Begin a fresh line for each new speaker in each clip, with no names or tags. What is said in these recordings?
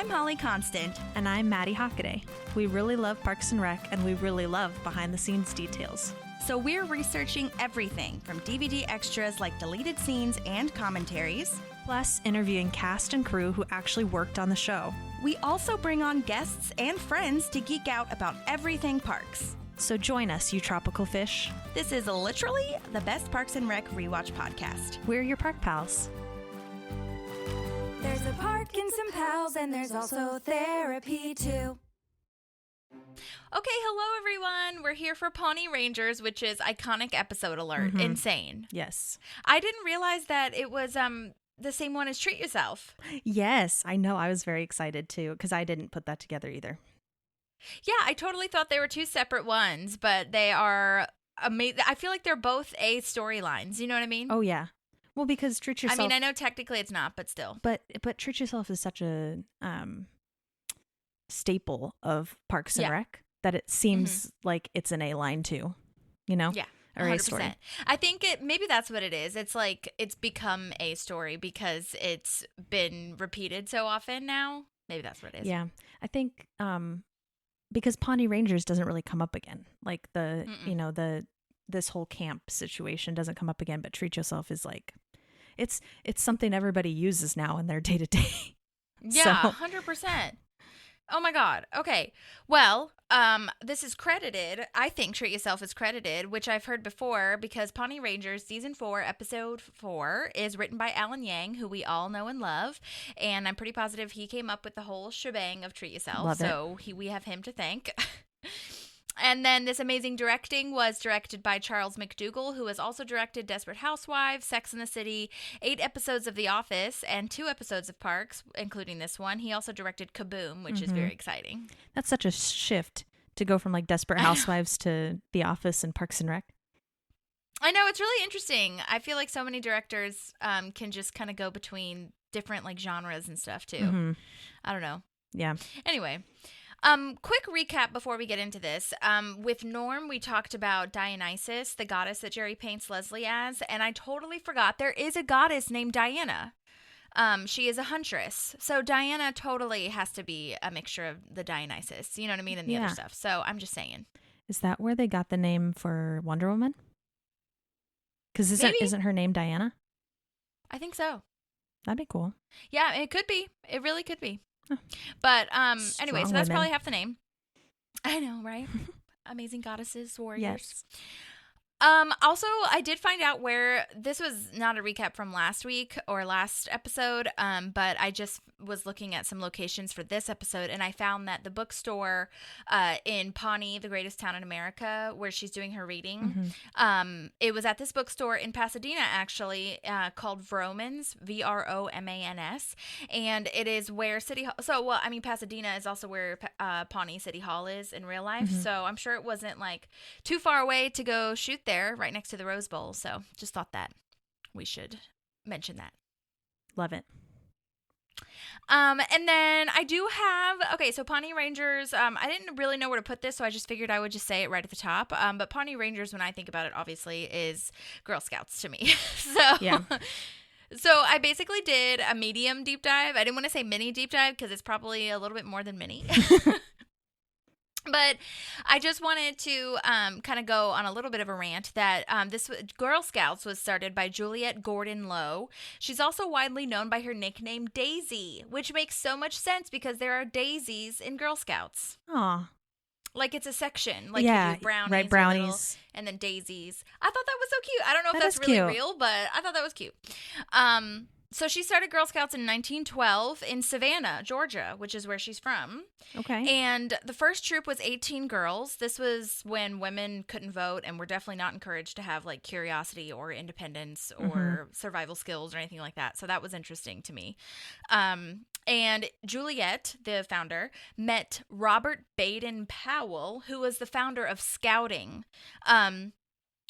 I'm Holly Constant.
And I'm Maddie Hockaday. We really love Parks and Rec, and we really love behind-the-scenes details.
So we're researching everything from DVD extras like deleted scenes and commentaries,
plus interviewing cast and crew who actually worked on the show.
We also bring on guests and friends to geek out about everything parks.
So join us, you tropical fish.
This is literally the best Parks and Rec rewatch podcast.
We're your park pals.
There's a park and some pals, and there's also therapy too.
Okay, hello everyone. We're here for Pawnee Rangers, which is iconic episode alert.
Mm-hmm.
Insane.
Yes.
I didn't realize that it was the same one as Treat Yourself.
Yes, I know. I was very excited too, because I didn't put that together either.
Yeah, I totally thought they were two separate ones, but they are amazing. I feel like they're both A storylines. You know what I mean?
Oh, yeah. Well, because Treat Yourself...
I mean, I know technically it's not, but still.
But Treat Yourself is such a staple of Parks and Rec that it seems like it's an A line too, you know?
Yeah.
Or
100%.
A story.
I think maybe that's what it is. It's like it's become a story because it's been repeated so often now. Maybe that's what it is.
Yeah. I think because Pawnee Rangers doesn't really come up again. Like this whole camp situation doesn't come up again, but Treat Yourself is like it's something everybody uses now in their day-to-day.
Yeah, 100%. Oh my God. Okay. Well, this is credited. I think Treat Yourself is credited, which I've heard before because Pawnee Rangers Season 4, Episode 4 is written by Alan Yang, who we all know and love. And I'm pretty positive he came up with the whole shebang of Treat Yourself.
Love
so we have him to thank. And then this amazing directing was directed by Charles McDougall, who has also directed Desperate Housewives, Sex and the City, 8 episodes of The Office, and 2 episodes of Parks, including this one. He also directed Kaboom, which is very exciting.
That's such a shift to go from like Desperate Housewives to The Office and Parks and Rec.
I know, it's really interesting. I feel like so many directors can just kind of go between different like genres and stuff too.
Mm-hmm.
I don't know.
Yeah.
Anyway. Quick recap before we get into this. With Norm, we talked about Dionysus, the goddess that Jerry paints Leslie as, and I totally forgot there is a goddess named Diana. She is a huntress. So Diana totally has to be a mixture of the Dionysus, you know what I mean, and the other stuff. So I'm just saying.
Is that where they got the name for Wonder Woman? Because isn't her name Diana?
I think so.
That'd be cool.
Yeah, it could be. It really could be.
Huh.
But anyway, so that's
women.
probably half the name. I know, right? Amazing goddesses, warriors.
Yes.
Also, I did find out where this was not a recap from last week or last episode, but I just was looking at some locations for this episode, and I found that the bookstore in Pawnee, the greatest town in America, where she's doing her reading, it was at this bookstore in Pasadena, actually, called Vromans, Vromans, and it is where City Hall. So, well, I mean, Pasadena is also where Pawnee City Hall is in real life, so I'm sure it wasn't like too far away to go shoot there. Right next to the Rose Bowl. So just thought that we should mention that.
Love it.
And then I do have, so Pawnee Rangers, I didn't really know where to put this, so I just figured I would just say it right at the top. But Pawnee Rangers, when I think about it, obviously is Girl Scouts to me. So I basically did a medium deep dive. I didn't want to say mini deep dive because it's probably a little bit more than mini. But I just wanted to kind of go on a little bit of a rant that this Girl Scouts was started by Juliette Gordon Lowe. She's also widely known by her nickname Daisy, which makes so much sense because there are daisies in Girl Scouts.
Aw.
Like it's a section. Like
yeah,
you do brownies,
right, brownies.
And then daisies. I thought that was so cute. I don't know if that's
really
really real, but I thought that was cute. So she started Girl Scouts in 1912 in Savannah, Georgia, which is where she's from.
Okay.
And the first troop was 18 girls. This was when women couldn't vote and were definitely not encouraged to have like curiosity or independence or survival skills or anything like that. So that was interesting to me. And Juliette, the founder, met Robert Baden Powell, who was the founder of Scouting.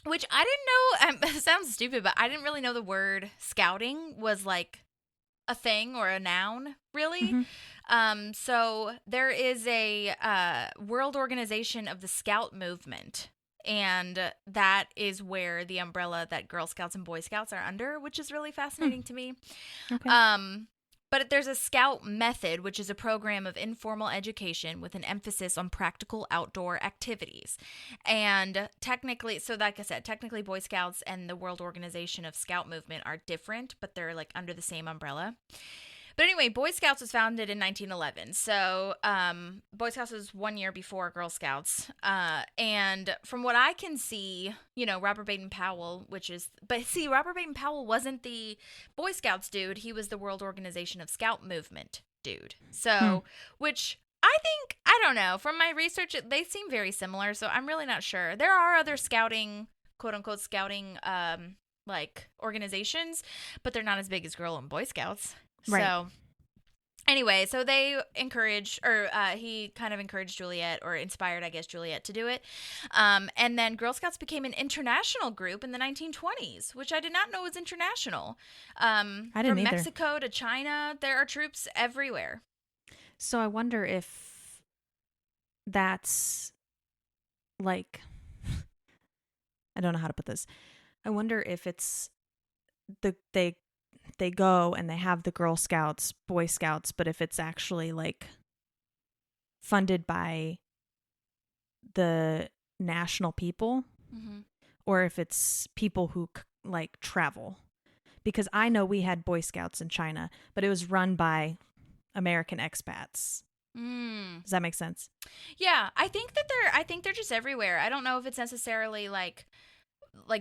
Which I didn't know, it sounds stupid, but I didn't really know the word scouting was like a thing or a noun, really. So there is a world organization of the Scout movement, and that is where the umbrella that Girl Scouts and Boy Scouts are under, which is really fascinating to me.
Okay.
But there's a Scout Method, which is a program of informal education with an emphasis on practical outdoor activities. And technically, so like I said, technically Boy Scouts and the World Organization of Scout Movement are different, but they're like under the same umbrella. But anyway, Boy Scouts was founded in 1911. So Boy Scouts was 1 year before Girl Scouts. And from what I can see, Robert Baden-Powell, Robert Baden-Powell wasn't the Boy Scouts dude. He was the World Organization of Scout Movement dude. So, which I don't know. From my research, they seem very similar. So I'm really not sure. There are other scouting, quote unquote, scouting, like organizations, but they're not as big as Girl and Boy Scouts.
Right.
So anyway, so they encouraged, or he kind of encouraged Juliet, or inspired, I guess, Juliet to do it. And then Girl Scouts became an international group in the 1920s, which I did not know was international.
I didn't
from
either.
Mexico to China, there are troops everywhere.
So I wonder if that's like, I don't know how to put this. I wonder if it's they go and they have the Girl Scouts, Boy Scouts, but if it's actually like funded by the national people, or if it's people who like travel. Because I know we had Boy Scouts in China, but it was run by American expats. Does that make sense?
Yeah, I think they're just everywhere. I don't know if it's necessarily like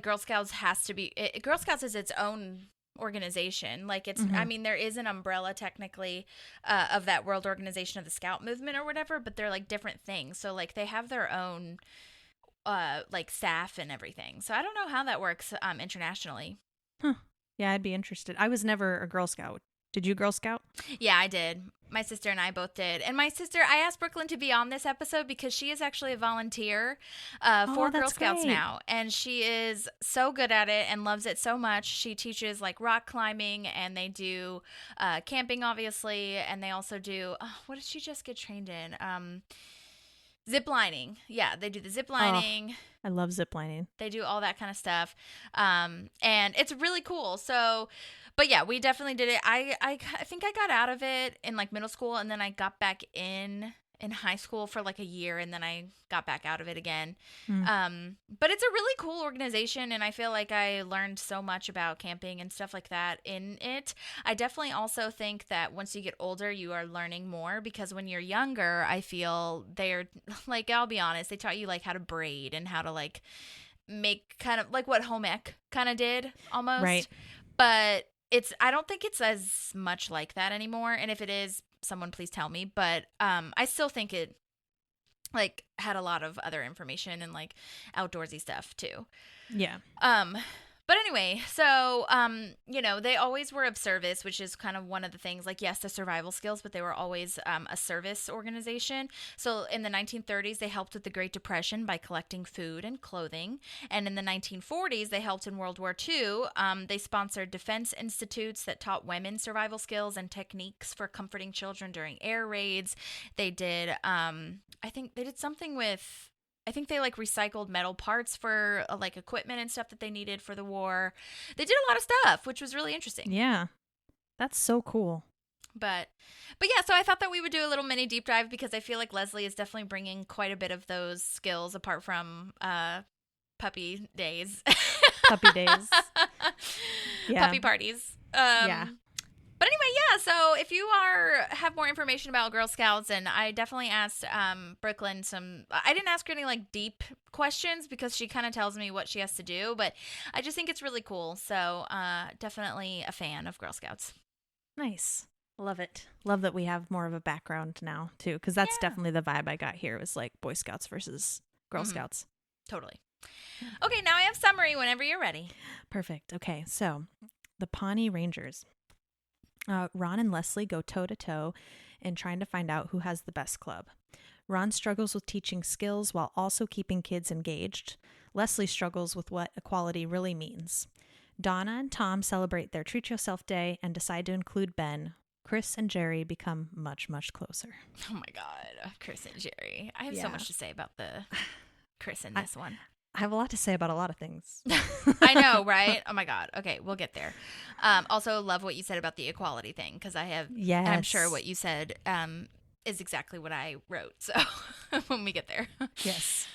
Girl Scouts has to be. Girl Scouts is its own organization. Like it's, I mean, there is an umbrella technically of that World Organization of the Scout Movement or whatever, but they're like different things. So like they have their own like staff and everything. So I don't know how that works internationally.
Huh. Yeah, I'd be interested. I was never a Girl Scout. Did you Girl Scout?
Yeah, I did. My sister and I both did. And my sister, I asked Brooklyn to be on this episode because she is actually a volunteer for Girl Scouts
great.
now. And she is so good at it and loves it so much. She teaches like rock climbing, and they do camping, obviously. And they also do, what did she just get trained in? Zip lining. Yeah, they do the zip lining.
I love zip lining.
They do all that kind of stuff. And it's really cool. So, but yeah, we definitely did it. I think I got out of it in like middle school, and then I got back in high school for like a year, and then I got back out of it again. But it's a really cool organization, and I feel like I learned so much about camping and stuff like that in it. I definitely also think that once you get older, you are learning more, because when you're younger, I feel they're like, I'll be honest, they taught you like how to braid and how to like make kind of like what home ec kind of did almost.
Right.
But I don't think it's as much like that anymore. And if it is, someone please tell me. But I still think it like had a lot of other information and like outdoorsy stuff too.
Yeah.
But anyway, so, they always were of service, which is kind of one of the things, like, yes, the survival skills, but they were always a service organization. So in the 1930s, they helped with the Great Depression by collecting food and clothing. And in the 1940s, they helped in World War II. They sponsored defense institutes that taught women survival skills and techniques for comforting children during air raids. They did, I think they did something with... I think they like recycled metal parts for like equipment and stuff that they needed for the war. They did a lot of stuff, which was really interesting.
Yeah. That's so cool.
But yeah, so I thought that we would do a little mini deep dive, because I feel like Leslie is definitely bringing quite a bit of those skills apart from puppy days.
Puppy days. Yeah.
Puppy parties.
Yeah.
But anyway, yeah, so if you have more information about Girl Scouts, and I definitely asked Brooklyn I didn't ask her any like deep questions, because she kind of tells me what she has to do, but I just think it's really cool. So definitely a fan of Girl Scouts.
Nice. Love it. Love that we have more of a background now too, because that's definitely the vibe I got here, was like Boy Scouts versus Girl Scouts.
Totally. Okay, now I have summary whenever you're ready.
Perfect. Okay, so the Pawnee Rangers. Ron and Leslie go toe-to-toe in trying to find out who has the best club. Ron struggles with teaching skills while also keeping kids engaged. Leslie struggles with what equality really means. Donna and Tom celebrate their Treat Yourself Day and decide to include Ben. Chris and Jerry become much, much closer.
Oh my God, Chris and Jerry. I have so much to say about the Chris in this one.
I have a lot to say about a lot of things.
I know, right? Oh my God. Okay, we'll get there. Also, love what you said about the equality thing because I have.
Yes.
I'm sure what you said is exactly what I wrote. So when we get there.
Yes.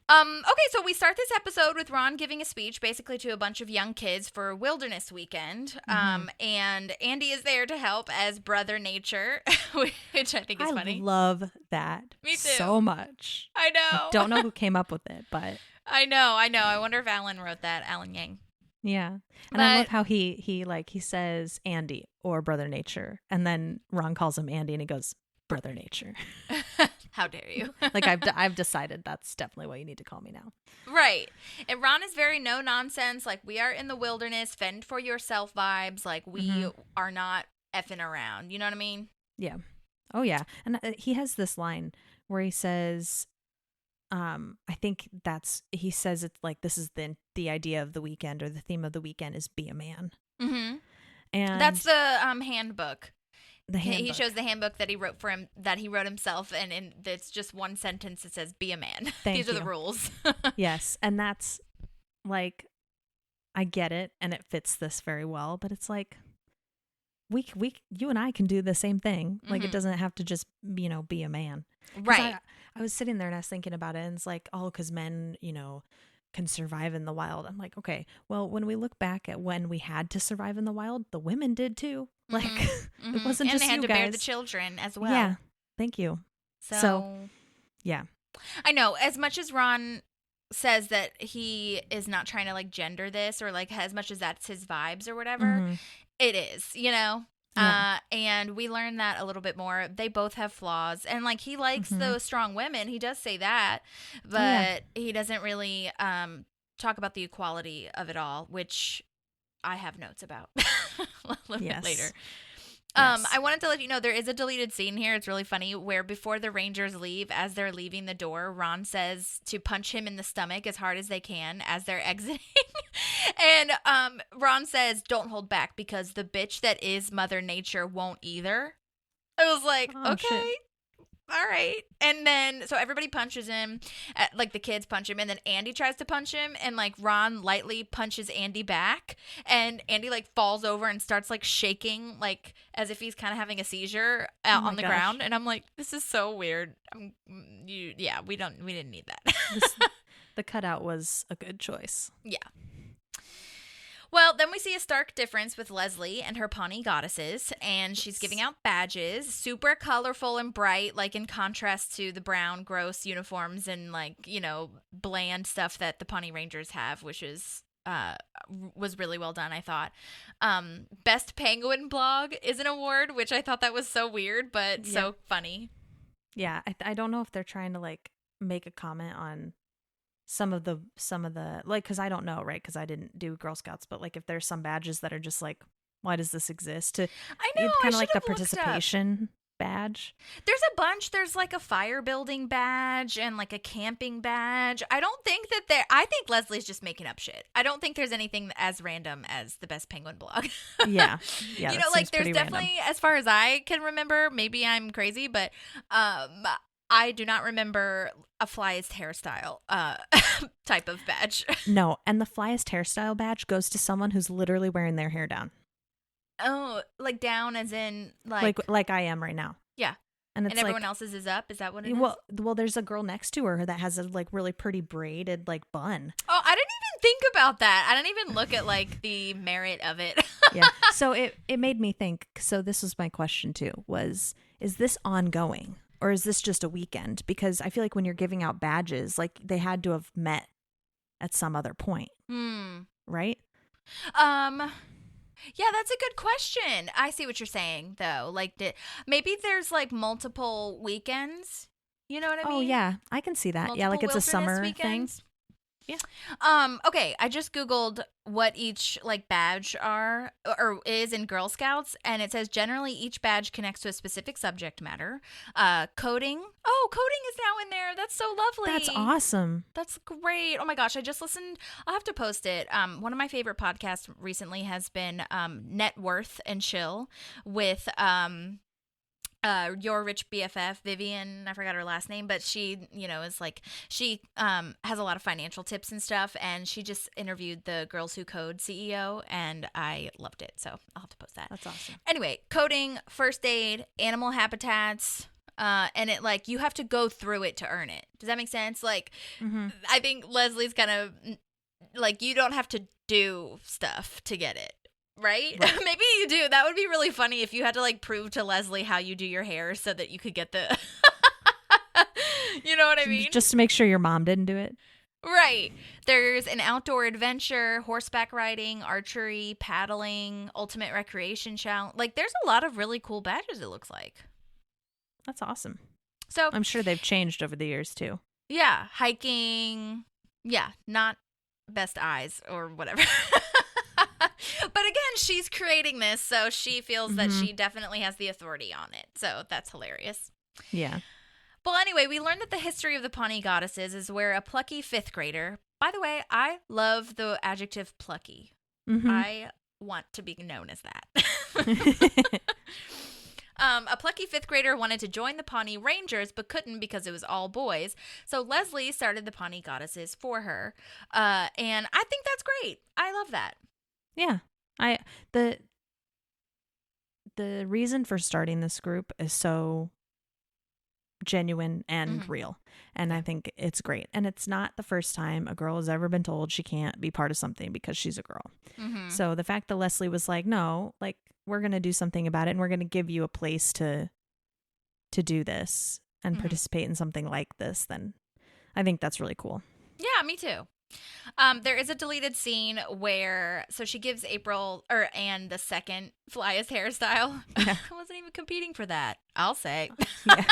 Okay, so we start this episode with Ron giving a speech basically to a bunch of young kids for Wilderness Weekend. And Andy is there to help as Brother Nature, which I think is funny.
I love that.
Me too.
So much.
I know.
I don't know who came up with it, but
I know. I wonder if Alan wrote that, Alan Yang.
yeah. And I love how he says Andy or Brother Nature, and then Ron calls him Andy and he goes, Brother Nature.
How dare you?
Like I've decided that's definitely what you need to call me now.
Right. And Ron is very no nonsense. Like, we are in the wilderness, fend for yourself vibes. Like, we are not effing around. You know what I mean?
Yeah. Oh yeah. And he has this line where he says, I think he says it's like, this is the idea of the weekend, or the theme of the weekend is be a man.
Mm-hmm.
And
that's the handbook.
The handbook.
He shows the handbook that he wrote for him, that he wrote himself, and it's just one sentence that says "Be a man." These are the rules.
Yes, and that's like, I get it, and it fits this very well. But it's like, you and I can do the same thing. Like, it doesn't have to just be a man.
Right.
I was sitting there and I was thinking about it, and it's like, oh, because men, can survive in the wild. I'm like, okay, well, when we look back at when we had to survive in the wild, the women did too. Like, it wasn't just you guys. And they had to bear
the children as well.
Yeah, thank you. So, yeah.
I know, as much as Ron says that he is not trying to, like, gender this, or, like, as much as that's his vibes or whatever, it is, Yeah. And we learn that a little bit more. They both have flaws, and like, he likes those strong women. He does say that, but he doesn't really talk about the equality of it all, which I have notes about a little bit later.
Yes.
I wanted to let you know there is a deleted scene here. It's really funny, where before the Rangers leave, as they're leaving the door, Ron says to punch him in the stomach as hard as they can as they're exiting. And Ron says, "Don't hold back, because the bitch that is Mother Nature won't either." I was like, okay.
Shit.
All right. And then, so everybody punches him, like the kids punch him, and then Andy tries to punch him, and like Ron lightly punches Andy back, and Andy like falls over and starts like shaking, like as if he's kind of having a seizure on the ground. And I'm like, this is so weird. We didn't need that.
The cutout was a good choice.
Yeah. Well, then we see a stark difference with Leslie and her Pawnee goddesses, and she's giving out badges, super colorful and bright, like in contrast to the brown, gross uniforms and like, bland stuff that the Pawnee Rangers have, which is was really well done, I thought. Best Penguin Blog is an award, which I thought that was so weird, but so funny.
Yeah, I don't know if they're trying to like make a comment on some of the like, because I don't know, right, because I didn't do Girl Scouts, but like if there's some badges that are just like, why does this exist?
I know,
kind of like the participation badge.
There's a bunch. There's like a fire building badge and like a camping badge. I don't think that I think Leslie's just making up shit. I don't think there's anything as random as the Best Penguin Blog.
Yeah.
Like there's definitely random. As far as I can remember, maybe I'm crazy, but I do not remember a flyest hairstyle type of badge.
No, and the flyest hairstyle badge goes to someone who's literally wearing their hair down.
Oh, like down as in
like I am right now.
Yeah.
And it's
everyone else's is up. Is that what it is?
Well, there's a girl next to her that has a like really pretty braided like bun.
Oh, I didn't even think about that. I didn't even look at like the merit of it.
Yeah. So it made me think. So this was my question too, is this ongoing? Or is this just a weekend? Because I feel like when you're giving out badges, like they had to have met at some other point. Right?
Yeah, that's a good question. I see what you're saying, though. Like, maybe there's like multiple weekends. You know what I mean?
Oh, yeah. I can see that. Yeah, like it's a summer
weekends.
thing. Yeah.
Okay, I just Googled what each like badge is in Girl Scouts, and it says generally each badge connects to a specific subject matter. Coding. Oh, coding is now in there. That's so lovely.
That's awesome.
That's great. Oh my gosh, I just listened. I'll have to post it. One of my favorite podcasts recently has been Networth and Chill with your rich BFF, Vivian, I forgot her last name, but she, is like, she has a lot of financial tips and stuff, and she just interviewed the Girls Who Code CEO, and I loved it, so I'll have to post that.
That's awesome.
Anyway, coding, first aid, animal habitats, and it, like, you have to go through it to earn it. Does that make sense? Like, I think Leslie's kind of, like, you don't have to do stuff to get it. Right? Maybe you do. That would be really funny if you had to like prove to Leslie how you do your hair so that you could get the you know what I mean?
Just to make sure your mom didn't do it.
Right. There's an outdoor adventure, horseback riding, archery, paddling, ultimate recreation challenge. Like there's a lot of really cool badges, it looks like.
That's awesome.
So
I'm sure they've changed over the years too.
Yeah. Hiking. Yeah. Not best eyes or whatever. But again, she's creating this, so she feels that she definitely has the authority on it. So that's hilarious.
Yeah.
Well, anyway, we learned that the history of the Pawnee goddesses is where a plucky 5th grader, by the way, I love the adjective plucky. I want to be known as that. A plucky 5th grader wanted to join the Pawnee Rangers but couldn't because it was all boys. So Leslie started the Pawnee goddesses for her. And I think that's great. I love that.
Yeah. The reason for starting this group is so genuine and real. And I think it's great. And it's not the first time a girl has ever been told she can't be part of something because she's a girl. So the fact that Leslie was like, no, like we're going to do something about it and we're going to give you a place to do this and participate in something like this, then I think that's really cool.
Yeah, me too. There is a deleted scene where, so she gives Anne the second flyest hairstyle. Yeah. I wasn't even competing for that, I'll say. Yeah.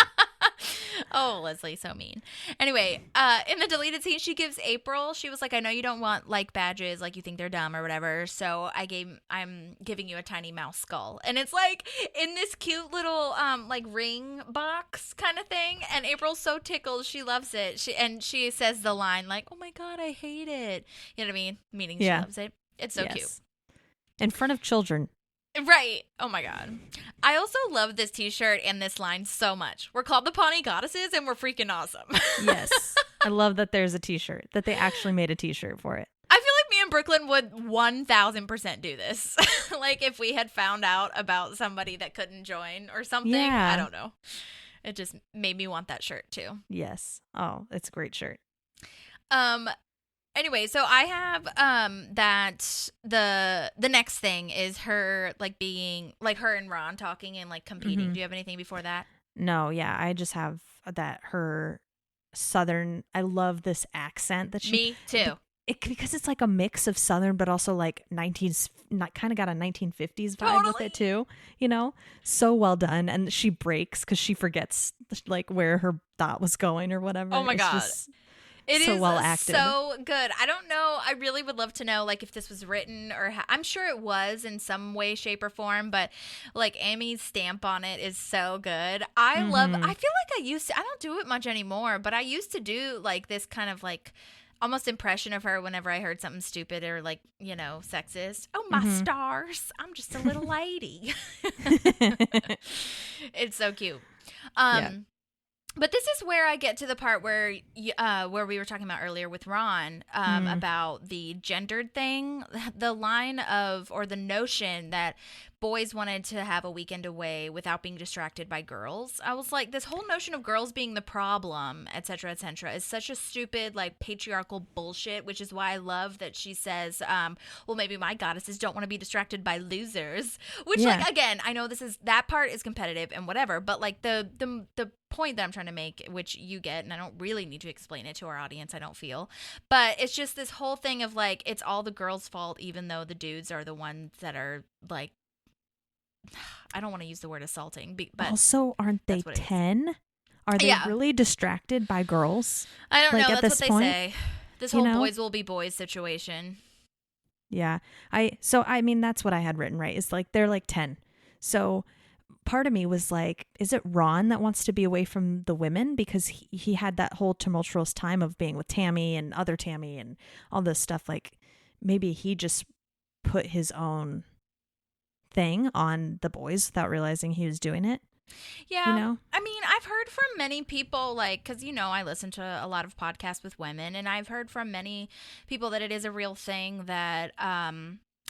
Oh, Leslie, so mean. Anyway, in the deleted scene, she gives April, she was like, I know you don't want like badges, like you think they're dumb or whatever, so I'm giving you a tiny mouse skull. And it's like in this cute little like ring box kind of thing, and April's so tickled, she loves it. She says the line like, oh my God, I hate it. You know what I mean? Meaning she loves it. It's so cute.
In front of children.
Right. Oh my God. I also love this t-shirt and this line so much. We're called the Pawnee Goddesses and we're freaking awesome.
Yes. I love that there's a t-shirt, that they actually made a t-shirt for it.
I feel like me and Brooklyn would 1000% do this. Like if we had found out about somebody that couldn't join or something. Yeah. I don't know. It just made me want that shirt too.
Yes. Oh, it's a great shirt.
Anyway, so I have that the next thing is her like being like her and Ron talking and like competing. Do you have anything before that?
No, yeah, I just have that her Southern. I love this accent that she.
Me too.
Because it's like a mix of Southern, but also like kind of got a 1950s vibe with it too. You know, so well done, and she breaks because she forgets like where her thought was going or whatever.
Oh my God. It
so
is
well acted.
So good. I don't know. I really would love to know, like, if this was written or I'm sure it was in some way, shape, or form. But like Amy's stamp on it is so good. I feel like I don't do it much anymore, but I used to do like this kind of like almost impression of her whenever I heard something stupid or like, you know, sexist. Oh, my stars. I'm just a little lady. It's so cute. But this is where I get to the part where we were talking about earlier with Ron about the gendered thing, the line of or the notion that boys wanted to have a weekend away without being distracted by girls. I was like, this whole notion of girls being the problem, et cetera, is such a stupid, like, patriarchal bullshit, which is why I love that she says, well, maybe my goddesses don't want to be distracted by losers. Which, like, again, I know that part is competitive and whatever, but, like, the point that I'm trying to make, which you get, and I don't really need to explain it to our audience, I don't feel, but it's just this whole thing of, like, it's all the girls' fault, even though the dudes are the ones that are, like, I don't want to use the word assaulting, but
also aren't they 10? Are they really distracted by girls?
I don't know. That's what
point?
They say. This whole boys will be boys situation.
Yeah. I mean, that's what I had written, right? It's like they're like 10. So part of me was like, is it Ron that wants to be away from the women? Because he had that whole tumultuous time of being with Tammy and other Tammy and all this stuff. Like maybe he just put his own thing on the boys without realizing he was doing it.
Yeah.
You know?
I mean, I've heard from many people, like, because, I listen to a lot of podcasts with women, and I've heard from many people that it is a real thing that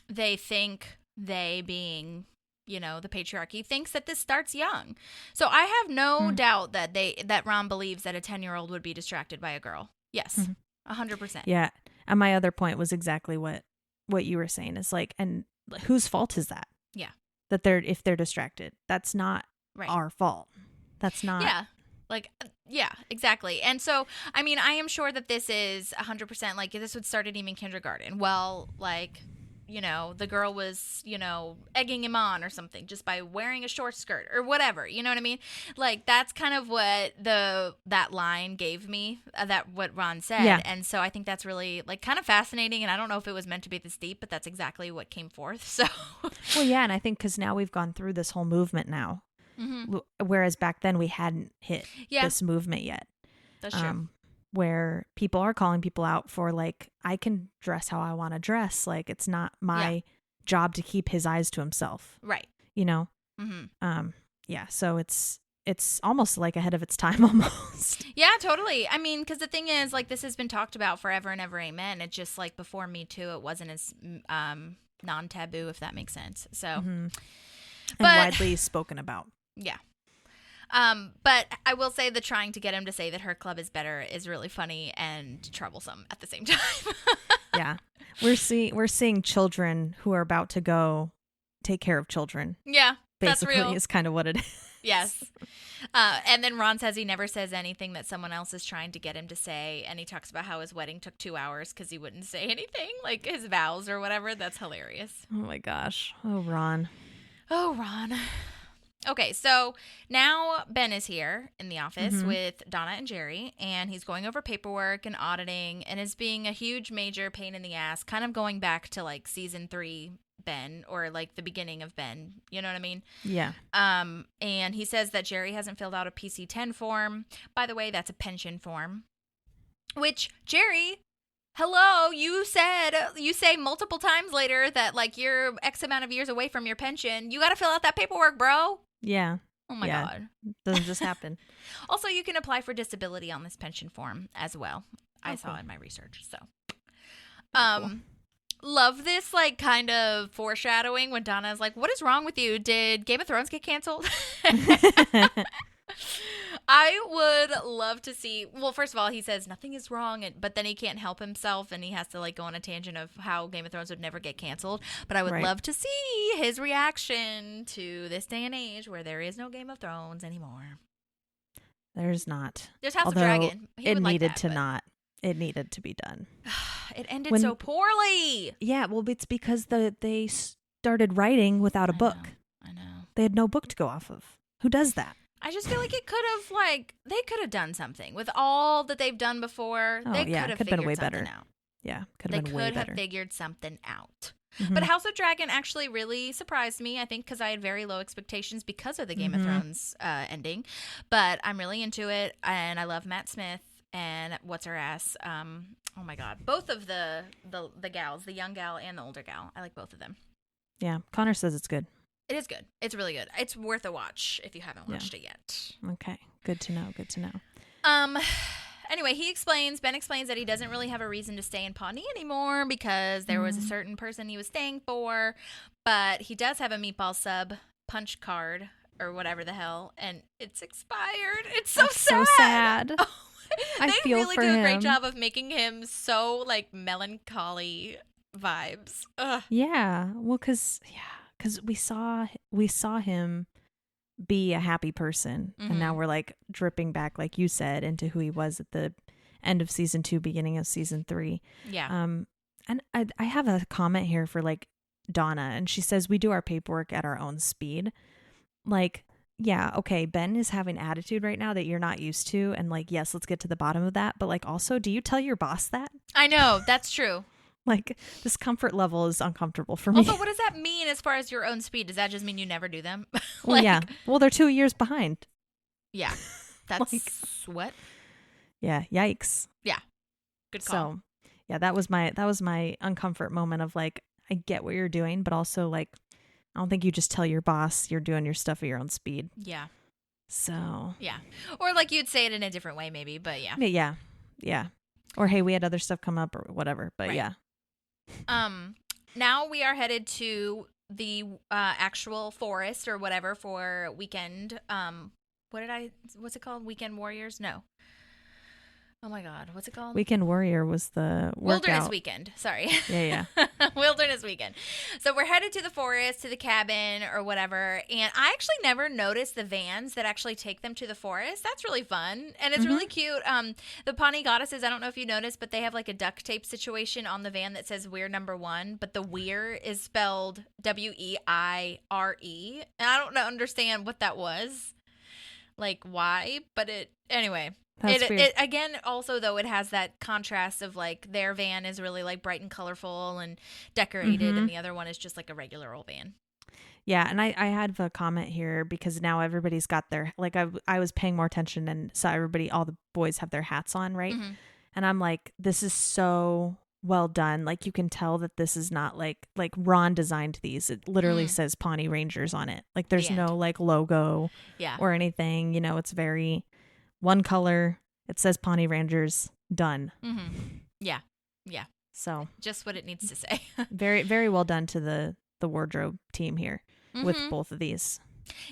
they think they being, the patriarchy thinks that this starts young. So I have no doubt that Ron believes that a 10-year-old would be distracted by a girl. Yes. 100%.
Yeah. And my other point was exactly what you were saying. It's like, and whose fault is that?
Yeah.
That if they're distracted, that's not our fault. That's not.
Yeah. Like, yeah, exactly. And so, I mean, I am sure that this is 100%, like, this would start at even kindergarten. Well, like, the girl was, egging him on or something just by wearing a short skirt or whatever. You know what I mean? Like, that's kind of what that line gave me, what Ron said.
Yeah.
And so I think that's really, like, kind of fascinating. And I don't know if it was meant to be this deep, but that's exactly what came forth. So.
Well, yeah. And I think because now we've gone through this whole movement now. Mm-hmm. Whereas back then we hadn't hit this movement yet.
That's true.
Where people are calling people out for, like, I can dress how I want to dress. Like, it's not my job to keep his eyes to himself.
Right.
Mm-hmm. Yeah. So it's almost like ahead of its time almost.
Yeah, totally. I mean, because the thing is, like, this has been talked about forever and ever. Amen. It's just like before Me Too, it wasn't as non-taboo, if that makes sense. So,
and widely spoken about.
Yeah. But I will say the trying to get him to say that her club is better is really funny and troublesome at the same time.
Yeah. We're seeing children who are about to go take care of children.
Yeah.
Basically,
that's real.
is kind of what it is.
Yes. And then Ron says he never says anything that someone else is trying to get him to say. And he talks about how his wedding took 2 hours because he wouldn't say anything, like his vows or whatever. That's hilarious.
Oh my gosh. Oh, Ron.
Oh, Ron. Okay, so now Ben is here in the office with Donna and Jerry, and he's going over paperwork and auditing and is being a huge major pain in the ass, kind of going back to, like, season 3 Ben, or, like, the beginning of Ben. You know what I mean?
Yeah.
And he says that Jerry hasn't filled out a PC-10 form. By the way, that's a pension form. Which, Jerry, hello, you say multiple times later that, like, you're X amount of years away from your pension. You got to fill out that paperwork, bro.
Yeah.
Oh, my God.
Doesn't just happen.
Also, you can apply for disability on this pension form as well. I saw in my research. So, love this, like, kind of foreshadowing when Donna's like, what is wrong with you? Did Game of Thrones get canceled? I would love to see, well, first of all, he says nothing is wrong, but then he can't help himself and he has to, like, go on a tangent of how Game of Thrones would never get canceled. But I would love to see his reaction to this day and age where there is no Game of Thrones anymore.
There's not.
There's House of Dragon.
It needed to not. It needed to be done.
It ended so poorly.
Yeah, well, it's because they started writing without a book.
I know.
They had no book to go off of. Who does that?
I just feel like it could have, like, they could have done something with all that they've done before. They could have figured
way
something
better.
out.
Yeah, could have been way better.
They could have figured something out. But House of Dragon actually really surprised me, I think, because I had very low expectations because of the Game of Thrones ending. But I'm really into it, and I love Matt Smith and what's her ass. Oh my God, both of the gals, the young gal and the older gal. I like both of them.
Yeah, Connor says it's good.
It is good. It's really good. It's worth a watch if you haven't watched it yet.
Okay, good to know. Good to know.
Anyway, Ben explains that he doesn't really have a reason to stay in Pawnee anymore because there was a certain person he was staying for, but he does have a meatball sub punch card or whatever the hell, and it's expired. It's so sad.
I feel
really
for
do
him.
a great job of making him so, like, melancholy vibes. Ugh.
Yeah, well, because we saw him be a happy person, and now we're, like, dripping back, like you said, into who he was at the end of season 2, beginning of season 3.
Yeah.
And I have a comment here for, like, Donna, and she says we do our paperwork at our own speed. Like, yeah, okay, Ben is having attitude right now that you're not used to, and, like, yes, let's get to the bottom of that, but, like, also, do you tell your boss that?
I know, that's true.
Like, this comfort level is uncomfortable for me.
Also, what does that mean as far as your own speed? Does that just mean you never do them?
Well, yeah. Well, they're 2 years behind.
Yeah. That's
Like,
what?
Yeah. Yikes.
Yeah. Good call.
So, yeah, that was my uncomfort moment of, like, I get what you're doing, but also, like, I don't think you just tell your boss you're doing your stuff at your own speed.
Yeah.
So
Yeah. Or like you'd say it in a different way maybe, but yeah.
yeah. Or hey, we had other stuff come up or whatever. But
Right.
yeah.
Now we are headed to the actual forest or whatever for weekend. What's it called? Weekend Warriors? No. Oh my God, what's it called?
Weekend Warrior was the
Wilderness
workout.
Weekend. Sorry.
Yeah.
Wilderness Weekend. So we're headed to the forest, to the cabin or whatever. And I actually never noticed the vans that actually take them to the forest. That's really fun. And it's really cute. The Pawnee goddesses, I don't know if you noticed, but they have like a duct tape situation on the van that says we're number one. But the we're is spelled Weire. And I don't understand what that was. Like why? But anyway.
That's weird.
It again, also though, it has that contrast of like their van is really like bright and colorful and decorated, and the other one is just like a regular old van.
Yeah, and I had a comment here because now everybody's got their, like I was paying more attention and saw all the boys have their hats on, right? And I'm like, this is so well done. Like you can tell that this is not like Ron designed these. It literally says Pawnee Rangers on it. Like there's no like logo or anything. You know, it's very one color. It says Pawnee Rangers. Done.
Yeah.
So
just what it needs to say.
very, very well done to the wardrobe team here with both of these.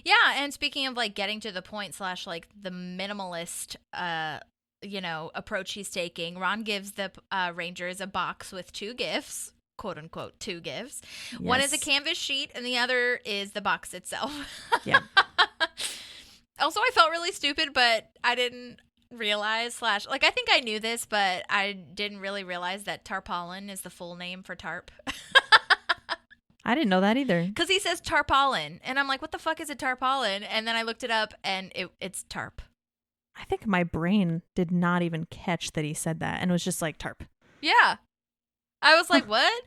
Yeah, and speaking of like getting to the point / like the minimalist approach he's taking, Ron gives the Rangers a box with 2 gifts, quote unquote 2 gifts. Yes. One is a canvas sheet and the other is the box itself.
Yeah.
Also, I felt really stupid, but I didn't realize I think I knew this, but I didn't really realize that tarpaulin is the full name for tarp.
I didn't know that either.
Because he says tarpaulin, and I'm like, what the fuck is a tarpaulin? And then I looked it up, and it's tarp.
I think my brain did not even catch that he said that, and was just like tarp.
Yeah. I was like, what?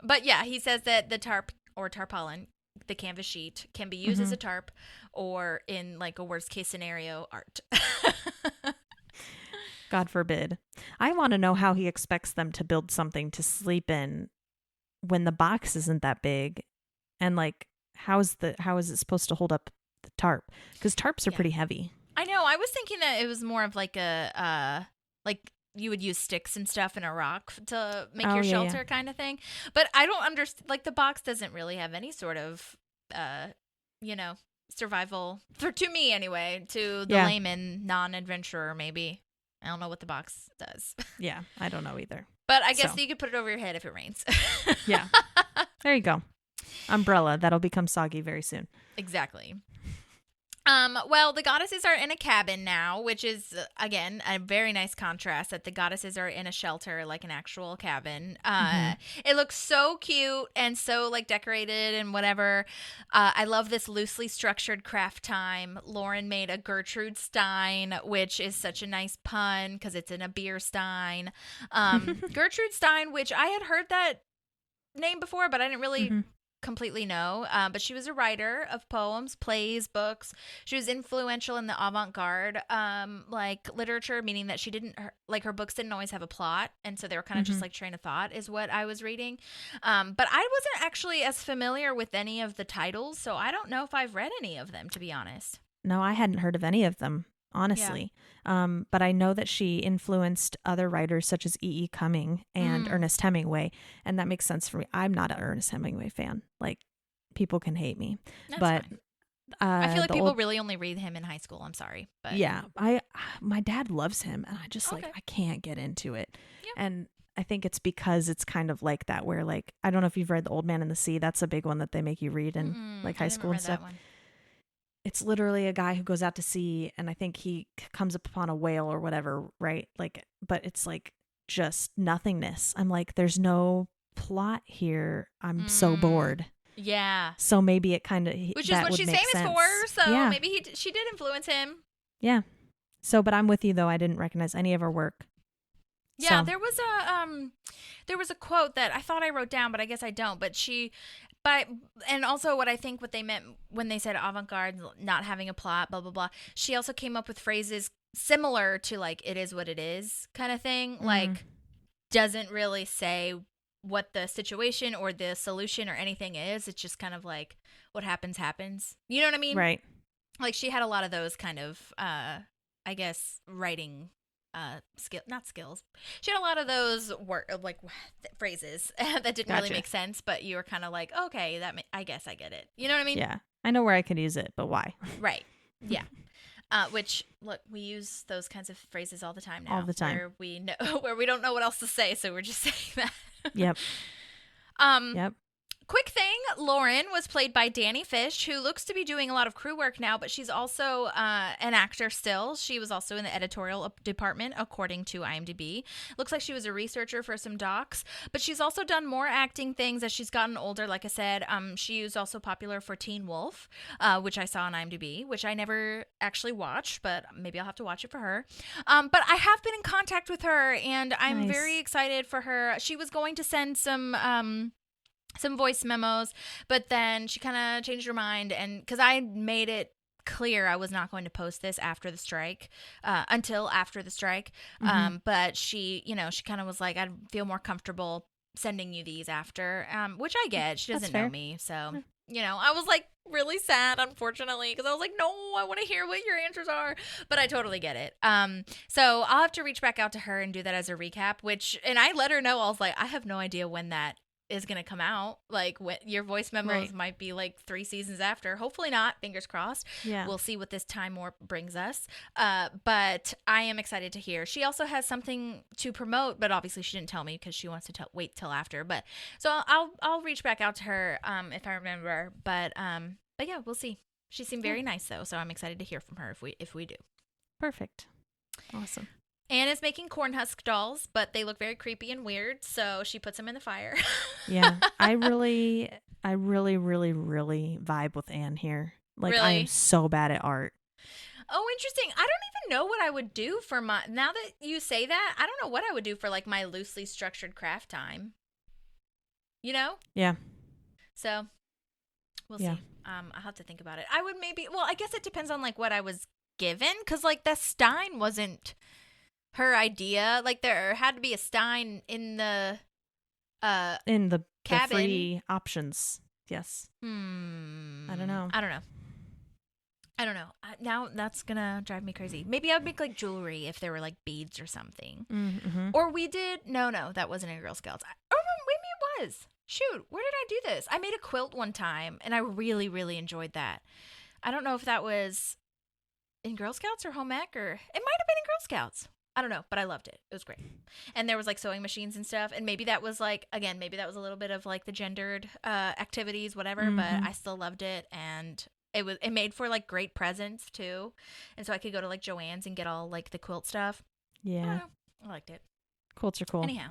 But yeah, he says that the tarp or tarpaulin, the canvas sheet, can be used as a tarp or in like a worst case scenario, art.
God forbid. I want to know how he expects them to build something to sleep in when the box isn't that big, and like how is it supposed to hold up the tarp? Because tarps are pretty heavy.
I know. I was thinking that it was more of like a like you would use sticks and stuff in a rock to make your shelter kind of thing. But I don't understand. Like the box doesn't really have any sort of survival to me anyway. To the layman non-adventurer, maybe. I don't know what the box does.
Yeah, I don't know either.
But I guess you could put it over your head if it rains.
Yeah. There you go. Umbrella. That'll become soggy very soon.
Exactly. Well, the goddesses are in a cabin now, which is, again, a very nice contrast that the goddesses are in a shelter, like an actual cabin. It looks so cute and so, like, decorated and whatever. I love this loosely structured craft time. Lauren made a Gertrude Stein, which is such a nice pun because it's in a beer stein. Gertrude Stein, which I had heard that name before, but I didn't really completely know, but she was a writer of poems, plays, books. She was influential in the avant-garde like literature, meaning that her books didn't always have a plot, and so they were kind of just like train of thought is what I was reading. But I wasn't actually as familiar with any of the titles, so I don't know if I've read any of them, to be honest.
No, I hadn't heard of any of them, honestly. But I know that she influenced other writers such as E.E. Cumming and Ernest Hemingway, and that makes sense for me. I'm not an Ernest Hemingway fan. Like, people can hate me.
That's
but
fine. I feel like people really only read him in high school. I'm sorry. But
yeah, my dad loves him, and I just I can't get into it. Yep. And I think it's because it's kind of like that where, like, I don't know if you've read The Old Man and the Sea. That's a big one that they make you read in like high school and stuff. It's literally a guy who goes out to sea, and I think he comes upon a whale or whatever, right? Like, but it's like just nothingness. I'm like, there's no plot here. I'm so bored.
Yeah.
So maybe it kind of
which is what she's famous for. So maybe she did influence him.
Yeah. So, but I'm with you though. I didn't recognize any of her work.
Yeah, so. There was a quote that I thought I wrote down, but I guess I don't. And also what they meant when they said avant-garde, not having a plot, blah, blah, blah. She also came up with phrases similar to like, it is what it is kind of thing. Like, doesn't really say what the situation or the solution or anything is. It's just kind of like what happens. You know what I mean?
Right.
Like she had a lot of those kind of, I guess, writing not skills. She had a lot of those phrases that didn't really make sense, but you were kind of like, okay, I guess I get it. You know what I mean?
Yeah. I know where I could use it, but why?
Right. Yeah. Which, look, we use those kinds of phrases all the time now.
All the time.
Where we don't know what else to say, so we're just saying that.
Yep. Yep.
Quick thing, Lauren was played by Danny Fish, who looks to be doing a lot of crew work now, but she's also an actor still. She was also in the editorial department, according to IMDb. Looks like she was a researcher for some docs, but she's also done more acting things as she's gotten older. Like I said, she was also popular for Teen Wolf, which I saw on IMDb, which I never actually watched, but maybe I'll have to watch it for her. But I have been in contact with her, and I'm very excited for her. She was going to send some voice memos, but then she kind of changed her mind, and because I made it clear I was not going to post this after the strike, until after the strike, but she kind of was like, I'd feel more comfortable sending you these after, which I get. She doesn't know me, so I was like really sad, unfortunately, because I was like, no, I want to hear what your answers are, but I totally get it. So I'll have to reach back out to her and do that as a recap, and I let her know, I was like, I have no idea when that is going to come out. Like, when your voice memos might be like 3 seasons after. Hopefully not. Fingers crossed. Yeah. We'll see what this time warp brings us. But I am excited to hear. She also has something to promote, but obviously she didn't tell me because she wants to wait till after. But so I'll reach back out to her if I remember. But yeah, we'll see. She seemed very nice though, so I'm excited to hear from her if we do. Perfect. Awesome. Anne is making corn husk dolls, but they look very creepy and weird, so she puts them in the fire. Yeah, I really vibe with Anne here. Like, I am so bad at art. Oh, interesting. I don't even know what I would do for now that you say that, I don't know what I would do for, like, my loosely structured craft time. You know? Yeah. So, we'll see. I'll have to think about it. I would I guess it depends on, like, what I was given, because, like, the Stein wasn't her idea. Like, there had to be a Stein in the cabin. The free options. Yes. I don't know. Now that's gonna drive me crazy. Maybe I would make like jewelry if there were like beads or something. Mm-hmm. Or we did. No, that wasn't in Girl Scouts. Maybe it was. Shoot, where did I do this? I made a quilt one time, and I really, really enjoyed that. I don't know if that was in Girl Scouts or home ec, or it might have been in Girl Scouts. I don't know, but I loved it. It was great. And there was like sewing machines and stuff. And maybe that was like, again, maybe that was a little bit of like the gendered activities, whatever, but I still loved it. And it made for like great presents too. And so I could go to like Joann's and get all like the quilt stuff. Yeah. I liked it. Quilts are cool. Anyhow.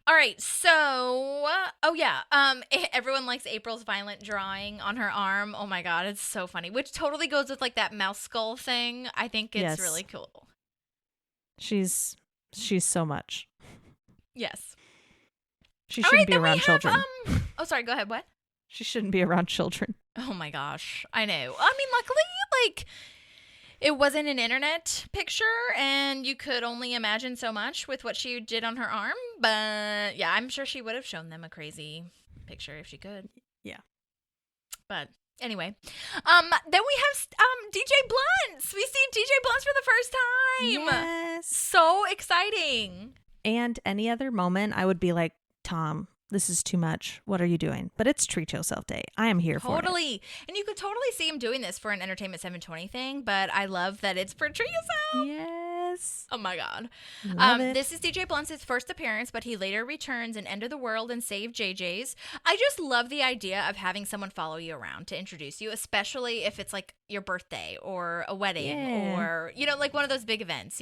All right. So, everyone likes April's violent drawing on her arm. Oh my God. It's so funny. Which totally goes with like that mouse skull thing. I think it's really cool. She's so much. Yes. She shouldn't be around children. Sorry, go ahead. What? She shouldn't be around children. Oh my gosh. I know. I mean, luckily, like, it wasn't an internet picture and you could only imagine so much with what she did on her arm. But yeah, I'm sure she would have shown them a crazy picture if she could. Yeah. But anyway, then we have DJ Blunts. We see DJ Blunts for the first time. Yes. So exciting. And any other moment, I would be like, Tom, this is too much. What are you doing? But it's Treat Yourself Day. I am here for it. Totally. And you could totally see him doing this for an Entertainment 720 thing, but I love that it's for Treat Yourself. Yes. Oh my God. Love it. This is DJ Blunt's first appearance, but he later returns in End of the World and Save JJ's. I just love the idea of having someone follow you around to introduce you, especially if it's like your birthday or a wedding or, like one of those big events,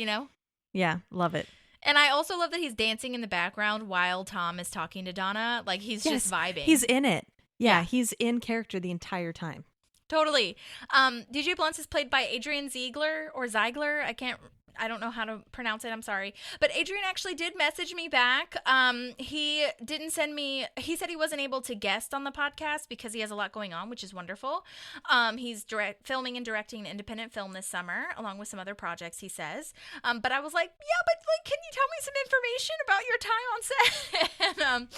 Yeah, love it. And I also love that he's dancing in the background while Tom is talking to Donna. Like, he's just vibing. He's in it. Yeah, he's in character the entire time. Totally. DJ Blunt's is played by Adrian Ziegler or Ziegler. I can't I don't know how to pronounce it. I'm sorry. But Adrian actually did message me back. He didn't send me, he said he wasn't able to guest on the podcast because he has a lot going on, which is wonderful. He's filming and directing an independent film this summer, along with some other projects, he says. But I was like, yeah, but like, can you tell me some information about your time on set? and,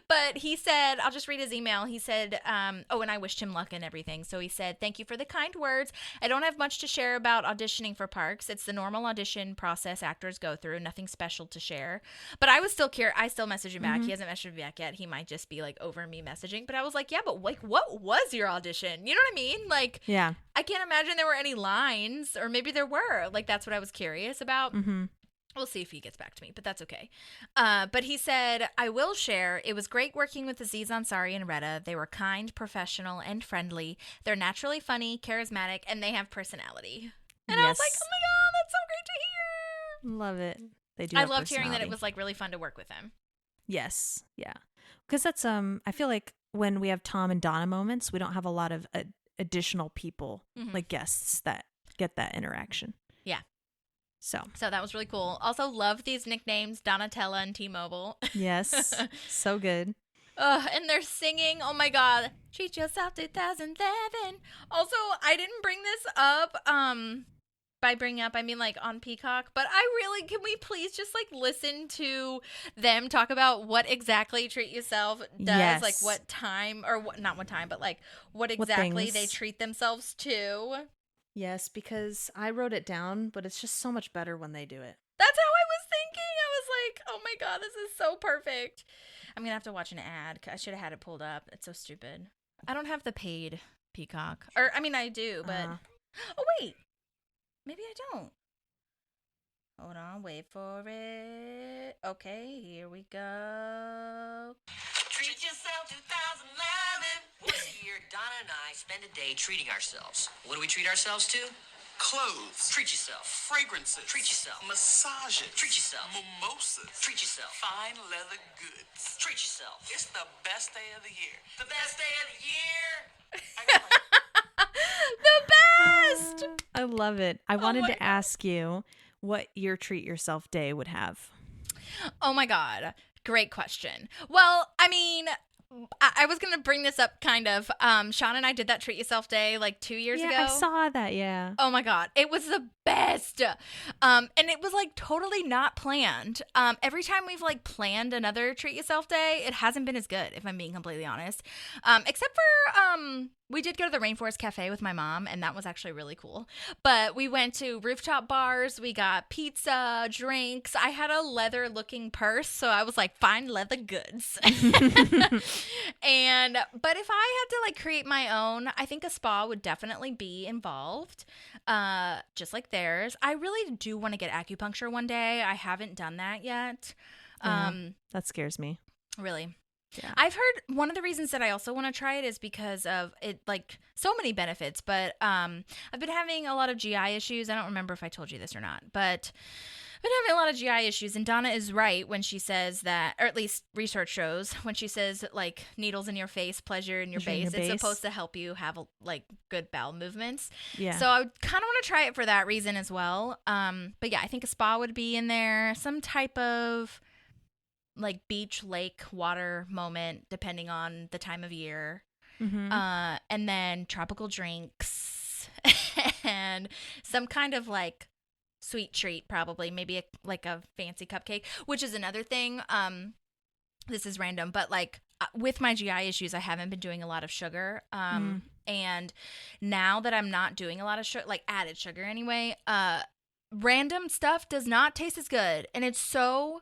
but he said, I'll just read his email. He said, and I wished him luck and everything. So he said, thank you for the kind words. I don't have much to share about auditioning for Parks. It's the normal audition process actors go through, nothing special to share. But I was still curious. I still messaged him back. He hasn't messaged me back yet. He might just be like over me messaging. But I was like, yeah, but like, what was your audition? You know what I mean? Like,
yeah,
I can't imagine there were any lines, or maybe there were. Like, that's what I was curious about. We'll see if he gets back to me, but that's okay. But he said, I will share, it was great working with Aziz Ansari and Retta. They were kind, professional, and friendly. They're naturally funny, charismatic, and they have personality. And I was like, oh my God, that's so great to hear.
Love it. They do.
I loved hearing that it was like really fun to work with them.
Yes. Yeah. Because that's, I feel like when we have Tom and Donna moments, we don't have a lot of additional people, like guests, that get that interaction.
Yeah.
So
that was really cool. Also love these nicknames, Donatella and T-Mobile.
Yes. So good.
And they're singing, oh my God, Treat Yourself 2011. Also, I didn't bring this up, by bringing up, I mean like on Peacock, but can we please just like listen to them talk about what exactly Treat Yourself does?
Yes.
Like what time, or not what time, but like what exactly they treat themselves to.
Yes, because I wrote it down, but it's just so much better when they do it.
That's how I was thinking. I was like, oh my God, this is so perfect. I'm going to have to watch an ad. I should have had it pulled up. It's so stupid. I don't have the paid Peacock. Or, I mean, I do, but... Oh, wait. Maybe I don't. Hold on. Wait for it. Okay, here we go.
Treat Yourself 2011. Once a year, Donna and I spend a day treating ourselves. What do we treat ourselves to?
Clothes.
Treat yourself.
Fragrances.
Treat yourself.
Massages.
Treat yourself.
Mimosas.
Treat yourself.
Fine leather goods.
Treat yourself.
It's the best day of the year.
The best day of the year.
The best.
I love it. I wanted to ask you what your Treat Yourself day would have.
Oh my God. Great question. Well, I mean, I was going to bring this up kind of. Sean and I did that Treat Yourself Day like 2 years ago.
I saw that, yeah.
Oh my God. It was the best. And it was like totally not planned. Every time we've like planned another Treat Yourself Day, it hasn't been as good, if I'm being completely honest. Except for we did go to the Rainforest Cafe with my mom, and that was actually really cool. But we went to rooftop bars. We got pizza, drinks. I had a leather-looking purse, so I was like, fine leather goods. But if I had to like create my own, I think a spa would definitely be involved, just like theirs. I really do want to get acupuncture one day. I haven't done that yet.
That scares me.
Really?
Yeah.
I've heard one of the reasons that I also want to try it is because of it, like so many benefits, but I've been having a lot of GI issues. I don't remember if I told you this or not, but I've been having a lot of GI issues, and Donna is right when she says that, or at least research shows, when she says like needles in your face, pleasure in your base, it's supposed to help you have like good bowel movements. Yeah. So I would kind of want to try it for that reason as well. But yeah, I think a spa would be in there, some type of like beach, lake, water moment, depending on the time of year. And then tropical drinks and some kind of like sweet treat, probably maybe like a fancy cupcake, which is another thing. This is random, but like with my GI issues, I haven't been doing a lot of sugar. And now that I'm not doing a lot of sugar, like added sugar anyway, random stuff does not taste as good. And it's so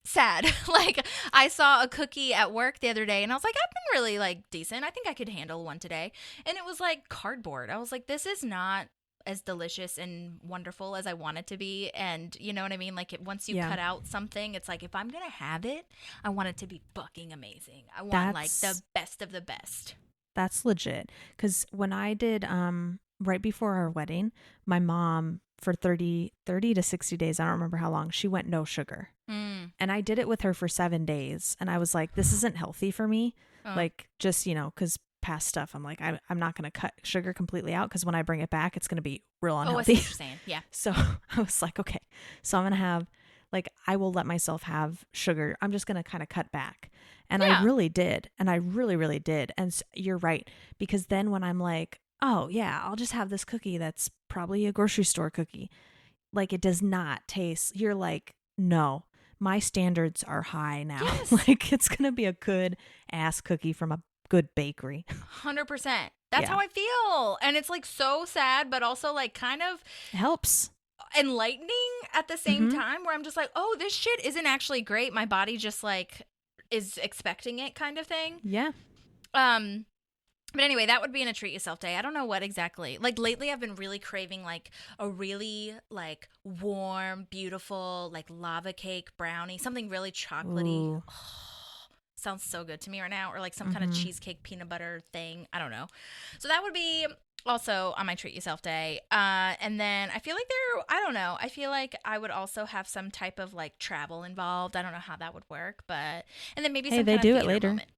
sad. Like I saw a cookie at work the other day and I was like, I've been really like decent. I think I could handle one today. And it was like cardboard. I was like, this is not as delicious and wonderful as I want it to be. And you know what I mean? Like once you cut out something, it's like, if I'm going to have it, I want it to be fucking amazing. I want like the best of the best.
That's legit. Because when I did, right before our wedding, my mom for 30 to 60 days, I don't remember how long, she went no sugar. And I did it with her for 7 days. And I was like, this isn't healthy for me. Like just, you know, because past stuff, I'm like, I'm not going to cut sugar completely out because when I bring it back, it's going to be real
Oh, I see
unhealthy.
what you're saying. Yeah.
So I was like, okay, so I'm going to have, like, I will let myself have sugar. I'm just going to kind of cut back. And
Yeah.
I really did. And I really, really did. And you're right. Because then when I'm like, oh, yeah, I'll just have this cookie that's probably a grocery store cookie. Like, it does not taste. You're like, no, my standards are high now.
Yes.
Like, it's going to be a good ass cookie from a good bakery.
100%. That's
Yeah.
how I feel. And it's like so sad, but also like kind of
It helps.
enlightening at the same
Mhm.
time, where I'm just like, oh, this shit isn't actually great. My body just like is expecting it, kind of thing.
Yeah.
But anyway, that would be in a treat yourself day. I don't know what exactly. Like lately I've been really craving like a really like warm, beautiful, like lava cake brownie, something really chocolatey.
Ooh.
Sounds so good to me right now. Or like some kind of
Mhm.
cheesecake peanut butter thing. I don't know. So that would be also on my treat yourself day. And then I feel like I don't know. I feel like I would also have some type of like travel involved. I don't know how that would work, but and then maybe
Hey,
some
they
kind
do
of
it
theater
later.
moment.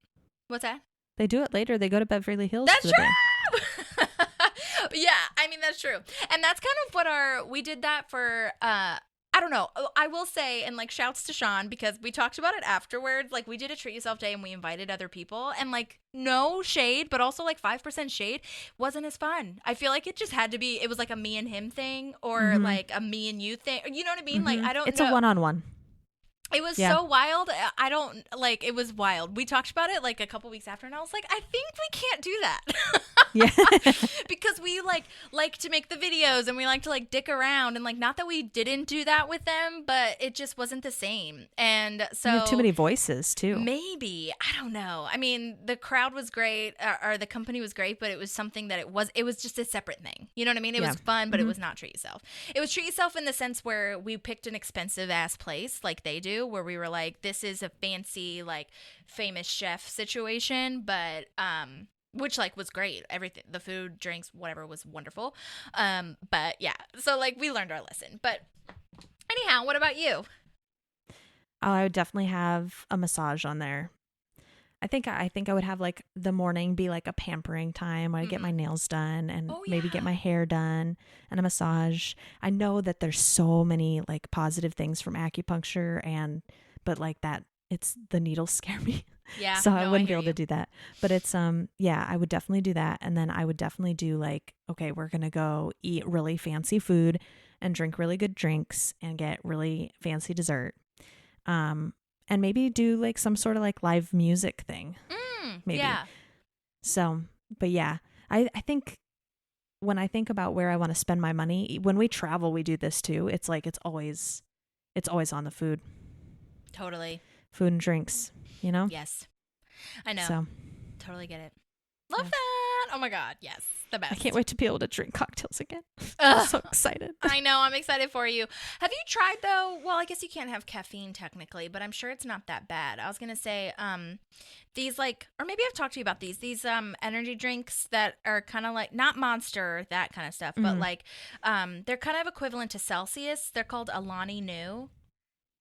What's that?
They do it later. They go to Beverly Hills
That's
for the day.
true. Yeah, I mean that's true. And that's kind of what we did that for I don't know. I will say, and like shouts to Sean, because we talked about it afterwards. Like we did a treat yourself day and we invited other people, and like no shade, but also like 5% shade wasn't as fun. I feel like it just had to be, it was like a me and him thing, or like a me and you thing. You know what I mean? Like I don't
It's
know.
a one-on-one.
It was
Yeah.
so wild. I don't like, it was wild. We talked about it like a couple weeks after, and I was like, I think we can't do that.
Yeah.
Because we like to make the videos and we like to like dick around, and like not that we didn't do that with them, but it just wasn't the same. And so
You have too many voices too.
maybe, I don't know. I mean, the crowd was great, or the company was great, but it was something that it was just a separate thing. You know what I mean? It was fun, but it was not treat yourself. It was treat yourself in the sense where we picked an expensive ass place like they do, where we were like, this is a fancy like famous chef situation, but which like was great. Everything, the food, drinks, whatever was wonderful. But yeah, so like we learned our lesson. But anyhow, what about you?
Oh, I would definitely have a massage on there. I think I would have like the morning be like a pampering time where I get my nails done and
Oh,
maybe
yeah.
get my hair done and a massage. I know that there's so many like positive things from acupuncture but like that it's the needles scare me.
Yeah,
So I
no,
wouldn't be
hear
able
you.
to do that. But it's yeah, I would definitely do that. And then I would definitely do like, okay, we're going to go eat really fancy food and drink really good drinks and get really fancy dessert. And maybe do like some sort of like live music thing. Maybe.
Yeah.
So, but yeah, I think when I think about where I want to spend my money, when we travel, we do this too. It's like, it's always on the food
Totally.
and drinks, you know?
Yes. I know.
So
Totally get it. Love
Yeah.
that. Oh my God. Yes. The best.
I can't wait to be able to drink cocktails again.
Ugh.
I'm so excited.
I know. I'm excited for you. Have you tried though? Well, I guess you can't have caffeine technically, but I'm sure it's not that bad. I was going to say, these like, or maybe I've talked to you about these energy drinks that are kind of like, not Monster, that kind of stuff, but like, they're kind of equivalent to Celsius. They're called Alani Nu.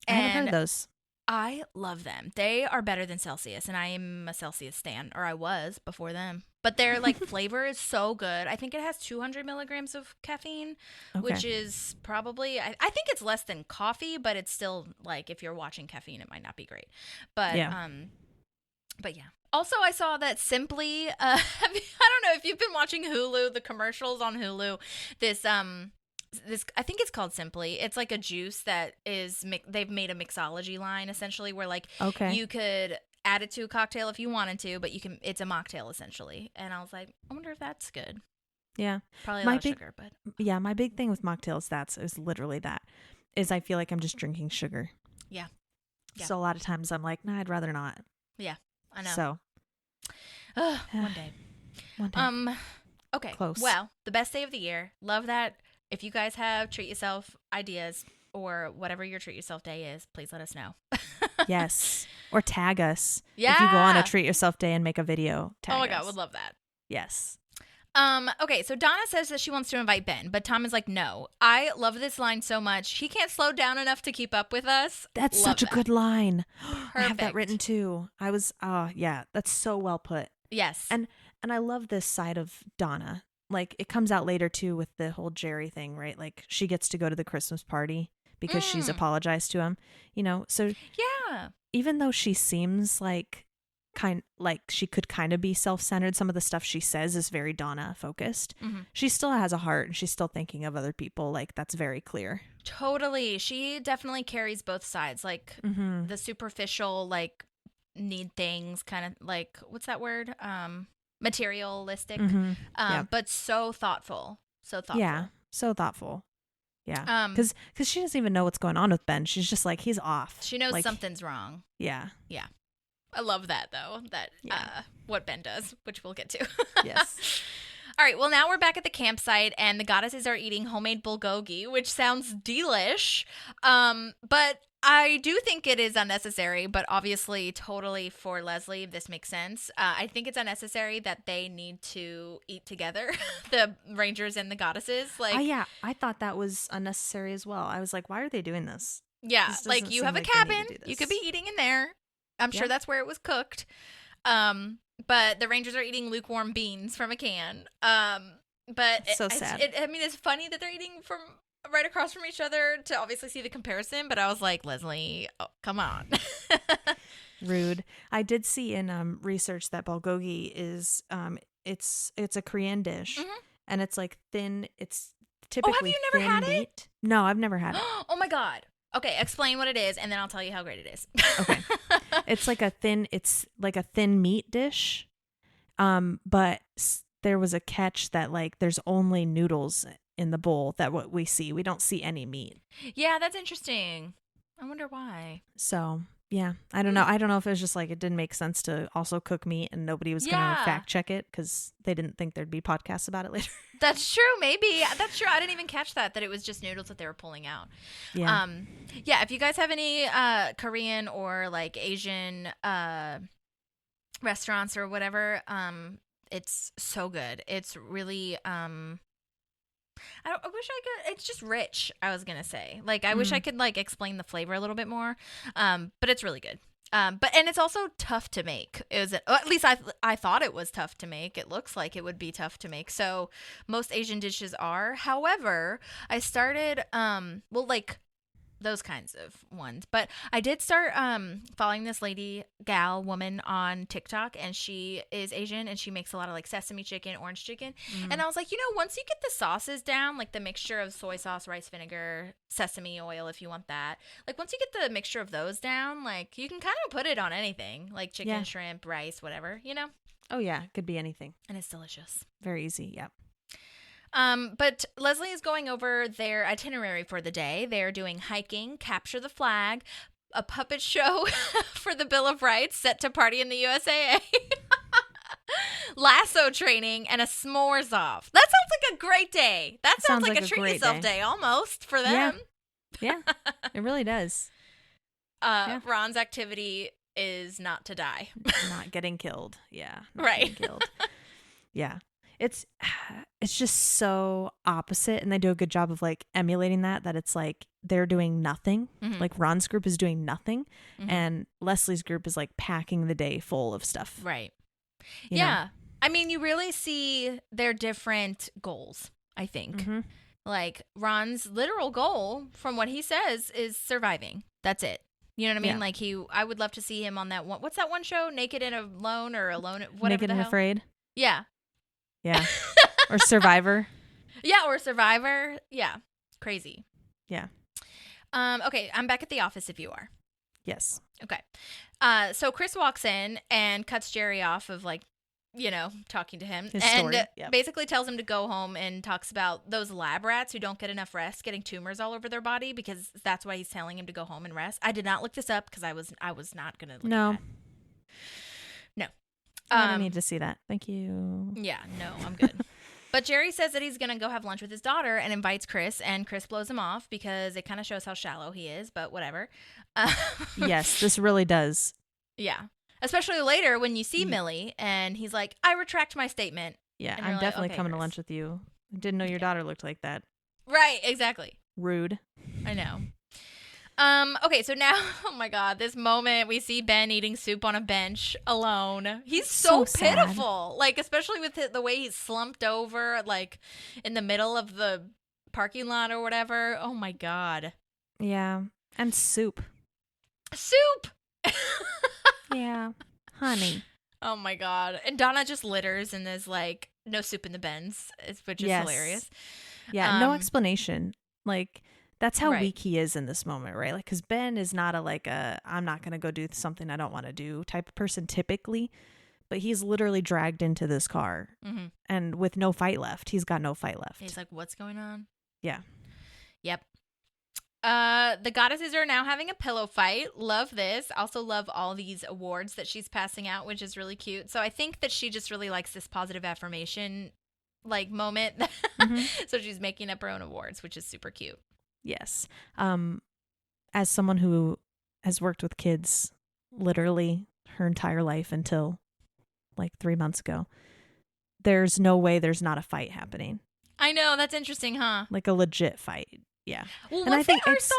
I haven't heard of those.
I love them. They are better than Celsius, and I am a Celsius stan, or I was before them. But their like flavor is so good. I think it has 200 milligrams of caffeine, which is probably, I think it's less than coffee, but it's still like, if you're watching caffeine, it might not be great. But
Yeah.
But yeah. Also, I saw that Simply. I don't know if you've been watching Hulu, the commercials on Hulu. This I think it's called Simply. It's like a juice that is they've made a mixology line essentially, where like you could add it to a cocktail if you wanted to, but it's a mocktail essentially. And I was like, I wonder if that's good.
Yeah.
Probably a
My
lot of
big-
sugar, but
Yeah, my big thing with mocktails is literally that. Is I feel like I'm just drinking sugar.
Yeah.
So a lot of times I'm like, nah, I'd rather not.
yeah, I know.
So
One day.
one day.
Okay.
Close.
Well, the best day of the year. Love that. If you guys have treat yourself ideas or whatever your treat yourself day is, please let us know.
Yes. Or tag us. If you go on
Yeah.
a treat yourself day and make a video, tag
Oh my
us.
God, would love that.
Yes.
Okay, so Donna says that she wants to invite Ben, but Tom is like, no. I love this line so much. He can't slow down enough to keep up with us.
That's
Love
such a
that.
good line. I have that
Perfect.
written too. Yeah, that's so well put.
Yes.
And And I love this side of Donna. Like, it comes out later too with the whole Jerry thing, right? Like, she gets to go to the Christmas party because she's apologized to him, you know? So
Yeah.
even though she seems like she could kind of be self-centered, some of the stuff she says is very Donna focused. She still has a heart and she's still thinking of other people. Like, that's very clear.
Totally. She definitely carries both sides. Like, the superficial, like, need things, kind of like, what's that word? Materialistic. But so thoughtful. So thoughtful.
Yeah, so thoughtful. Yeah. Because she doesn't even know what's going on with Ben. She's just like, he's off.
She knows
like,
something's wrong.
Yeah.
Yeah. I love that, though, what Ben does, which we'll get to.
Yes.
All right, well, now we're back at the campsite, and the goddesses are eating homemade bulgogi, which sounds delish. But I do think it is unnecessary, but obviously, totally for Leslie, this makes sense. I think it's unnecessary that they need to eat together, the Rangers and the goddesses. Like,
yeah, I thought that was unnecessary as well. I was like, why are they doing this?
Yeah,
This
like,
doesn't
you
seem
have a
like they need to
cabin,
do
you
this.
could be eating in there. I'm sure that's where it was cooked. But the Rangers are eating lukewarm beans from a can. But
So sad.
I mean, it's funny that they're eating from right across from each other to obviously see the comparison. But I was like, Leslie, come on.
Rude. I did see in research that bulgogi is it's a Korean dish, and it's like thin. It's typically
you never
thin
had it?
meat. No, I've never had it.
Oh my God. Okay, explain what it is, and then I'll tell you how great it is.
Okay. It's like a thin meat dish. But there was a catch that like there's only noodles in the bowl that what we see. We don't see any meat.
Yeah, that's interesting. I wonder why.
So, yeah, I don't know. I don't know if it was just like it didn't make sense to also cook meat and nobody was going to fact check it because they didn't think there'd be podcasts about it later.
That's true. Maybe. That's true. I didn't even catch that it was just noodles that they were pulling out.
Yeah.
Yeah, if you guys have any Korean or like Asian restaurants or whatever, it's so good. It's really I wish I could. It's just rich. I was gonna say, like, I wish I could like explain the flavor a little bit more. But it's really good. And it's also tough to make. At least I thought it was tough to make. It looks like it would be tough to make. So most Asian dishes are. However, I started like those kinds of ones. But I did start following this woman on TikTok, and she is Asian, and she makes a lot of like sesame chicken, orange chicken. And I was like, once you get the sauces down, like the mixture of soy sauce, rice vinegar, sesame oil if you want that, like once you get the mixture of those down, like you can kind of put it on anything, like chicken, shrimp, rice, whatever,
Oh yeah, could be anything.
and it's delicious.
Very easy. Yeah.
But Leslie is going over their itinerary for the day. They're doing hiking, capture the flag, a puppet show for the Bill of Rights, set to party in the USAA, lasso training, and a s'mores off. That sounds like a great day. That sounds like a treat
great
yourself day almost for them.
Yeah, it really does.
Ron's activity is not to die.
Not getting killed. Yeah.
Right.
Getting killed. Yeah. It's just so opposite, and they do a good job of like emulating that it's like they're doing nothing. Like Ron's group is doing nothing, and Leslie's group is like packing the day full of stuff.
Right.
You
Yeah.
know?
I mean, you really see their different goals, I think. Like Ron's literal goal, from what he says, is surviving. That's it. You know what I mean?
Yeah.
Like I would love to see him on that one. What's that one show? Naked and Alone, or Alone, whatever
Naked
the
and
hell.
Afraid.
Yeah.
Yeah. Or Survivor.
Yeah, or Survivor. Yeah. Crazy.
Yeah.
Okay, I'm back at the office if you are.
Yes.
Okay. So Chris walks in and cuts Jerry off of like, talking to him.
His
and
story. Yep.
basically tells him to go home, and talks about those lab rats who don't get enough rest getting tumors all over their body, because that's why he's telling him to go home and rest. I did not look this up because I was not going to look
No.
at that. No.
I don't need to see that. Thank you.
Yeah, no, I'm good. But Jerry says that he's going to go have lunch with his daughter and invites Chris, and Chris blows him off because it kind of shows how shallow he is, but whatever.
Yes, this really does.
Yeah. Especially later when you see Millie and he's like, I retract my statement.
Yeah,
And
I'm
you're like,
definitely
okay,
coming to
Chris.
lunch with you. I didn't know your daughter looked like that.
Right, exactly.
Rude.
I know. Okay, so now, oh my God, this moment we see Ben eating soup on a bench alone. He's so
sad.
pitiful. Like, especially with the way he's slumped over, like, in the middle of the parking lot or whatever. Oh my God.
Yeah. And soup.
Soup!
Yeah. Honey.
Oh my God. And Donna just litters and is like, no soup in the bins, which is
Yes.
hilarious.
Yeah. No explanation. Like, that's how
Right.
weak he is in this moment, right? Like, because Ben is not I'm not going to go do something I don't want to do type of person typically. But he's literally dragged into this car and with no fight left. He's got no fight left.
He's like, what's going on?
Yeah.
Yep. The goddesses are now having a pillow fight. Love this. Also love all these awards that she's passing out, which is really cute. So I think that she just really likes this positive affirmation like moment. So she's making up her own awards, which is super cute.
Yes. As someone who has worked with kids literally her entire life until like 3 months ago, there's no way there's not a fight happening.
I know, that's interesting, huh?
Like a legit fight. Yeah.
Well,
And I think
once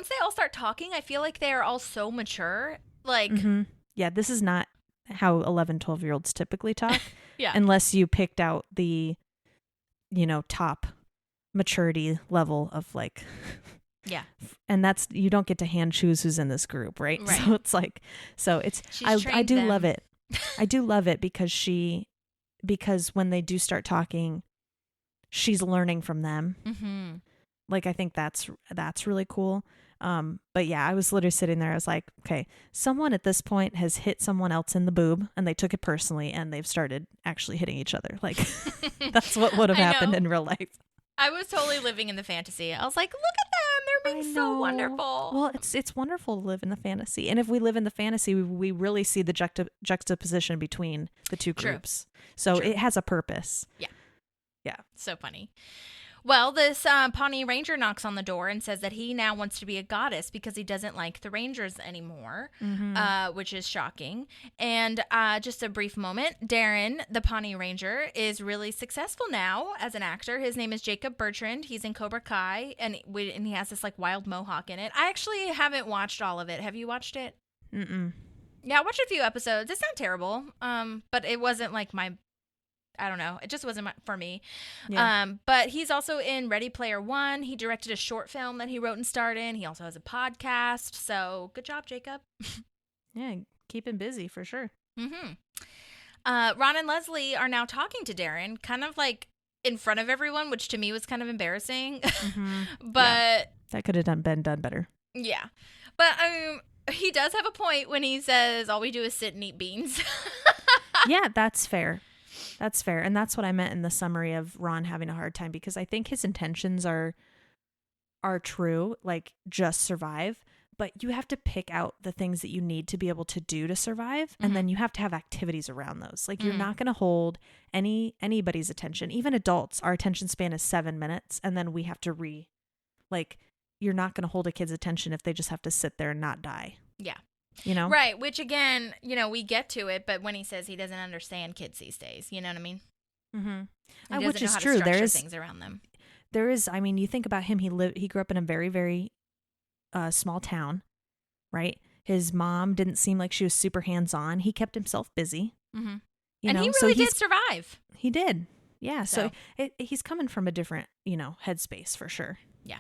they all start talking, I feel like they are all so mature. Like,
yeah, this is not how 11, 12-year-olds typically talk.
yeah.
Unless you picked out the, top maturity level of like,
yeah.
and that's, you don't get to hand choose who's in this group, right?
Right.
So it's like, I
trained
do
them.
love it. I do love it because when they do start talking, she's learning from them.
Mm-hmm.
Like, I think that's really cool. But yeah, I was literally sitting there. I was like, okay, someone at this point has hit someone else in the boob and they took it personally and they've started actually hitting each other. Like, that's what would have
I
happened
know.
in real life.
I was totally living in the fantasy. I was like, look at them. They're being so wonderful.
Well, it's wonderful to live in the fantasy. And if we live in the fantasy, we really see the juxtaposition between the two
True.
groups. So
True.
it has a purpose.
Yeah.
Yeah.
So funny. Well, this Pawnee Ranger knocks on the door and says that he now wants to be a goddess because he doesn't like the Rangers anymore, which is shocking. And just a brief moment, Darren, the Pawnee Ranger, is really successful now as an actor. His name is Jacob Bertrand. He's in Cobra Kai, and he has this like wild mohawk in it. I actually haven't watched all of it. Have you watched it?
Mm-mm.
Yeah, I watched a few episodes. It's not terrible, but it wasn't like I don't know. It just wasn't for me.
Yeah.
But he's also in Ready Player One. He directed a short film that he wrote and starred in. He also has a podcast. So good job, Jacob.
Yeah. Keep him busy for sure.
Ron and Leslie are now talking to Darren, kind of like in front of everyone, which to me was kind of embarrassing. But
that could have been done better.
yeah. But he does have a point when he says all we do is sit and eat beans.
Yeah, that's fair. That's fair. And that's what I meant in the summary of Ron having a hard time, because I think his intentions are true, like just survive, but you have to pick out the things that you need to be able to do to survive. And then you have to have activities around those. Like you're not going to hold anybody's attention, even adults. Our attention span is 7 minutes. And then we have to you're not going to hold a kid's attention if they just have to sit there and not die.
Yeah.
You know?
Right, which again, we get to it, but when he says he doesn't understand kids these days, you know what I mean?
Mm-hmm.
He
Which
doesn't know
is
how
true.
to structure things around them.
There is, I mean, you think about him, he grew up in a very, very small town, right? His mom didn't seem like she was super hands-on. He kept himself busy.
Mm-hmm.
You
And
know?
he
So
really did survive.
He did. Yeah. So,
So.
He's coming from a different, headspace for sure.
Yeah.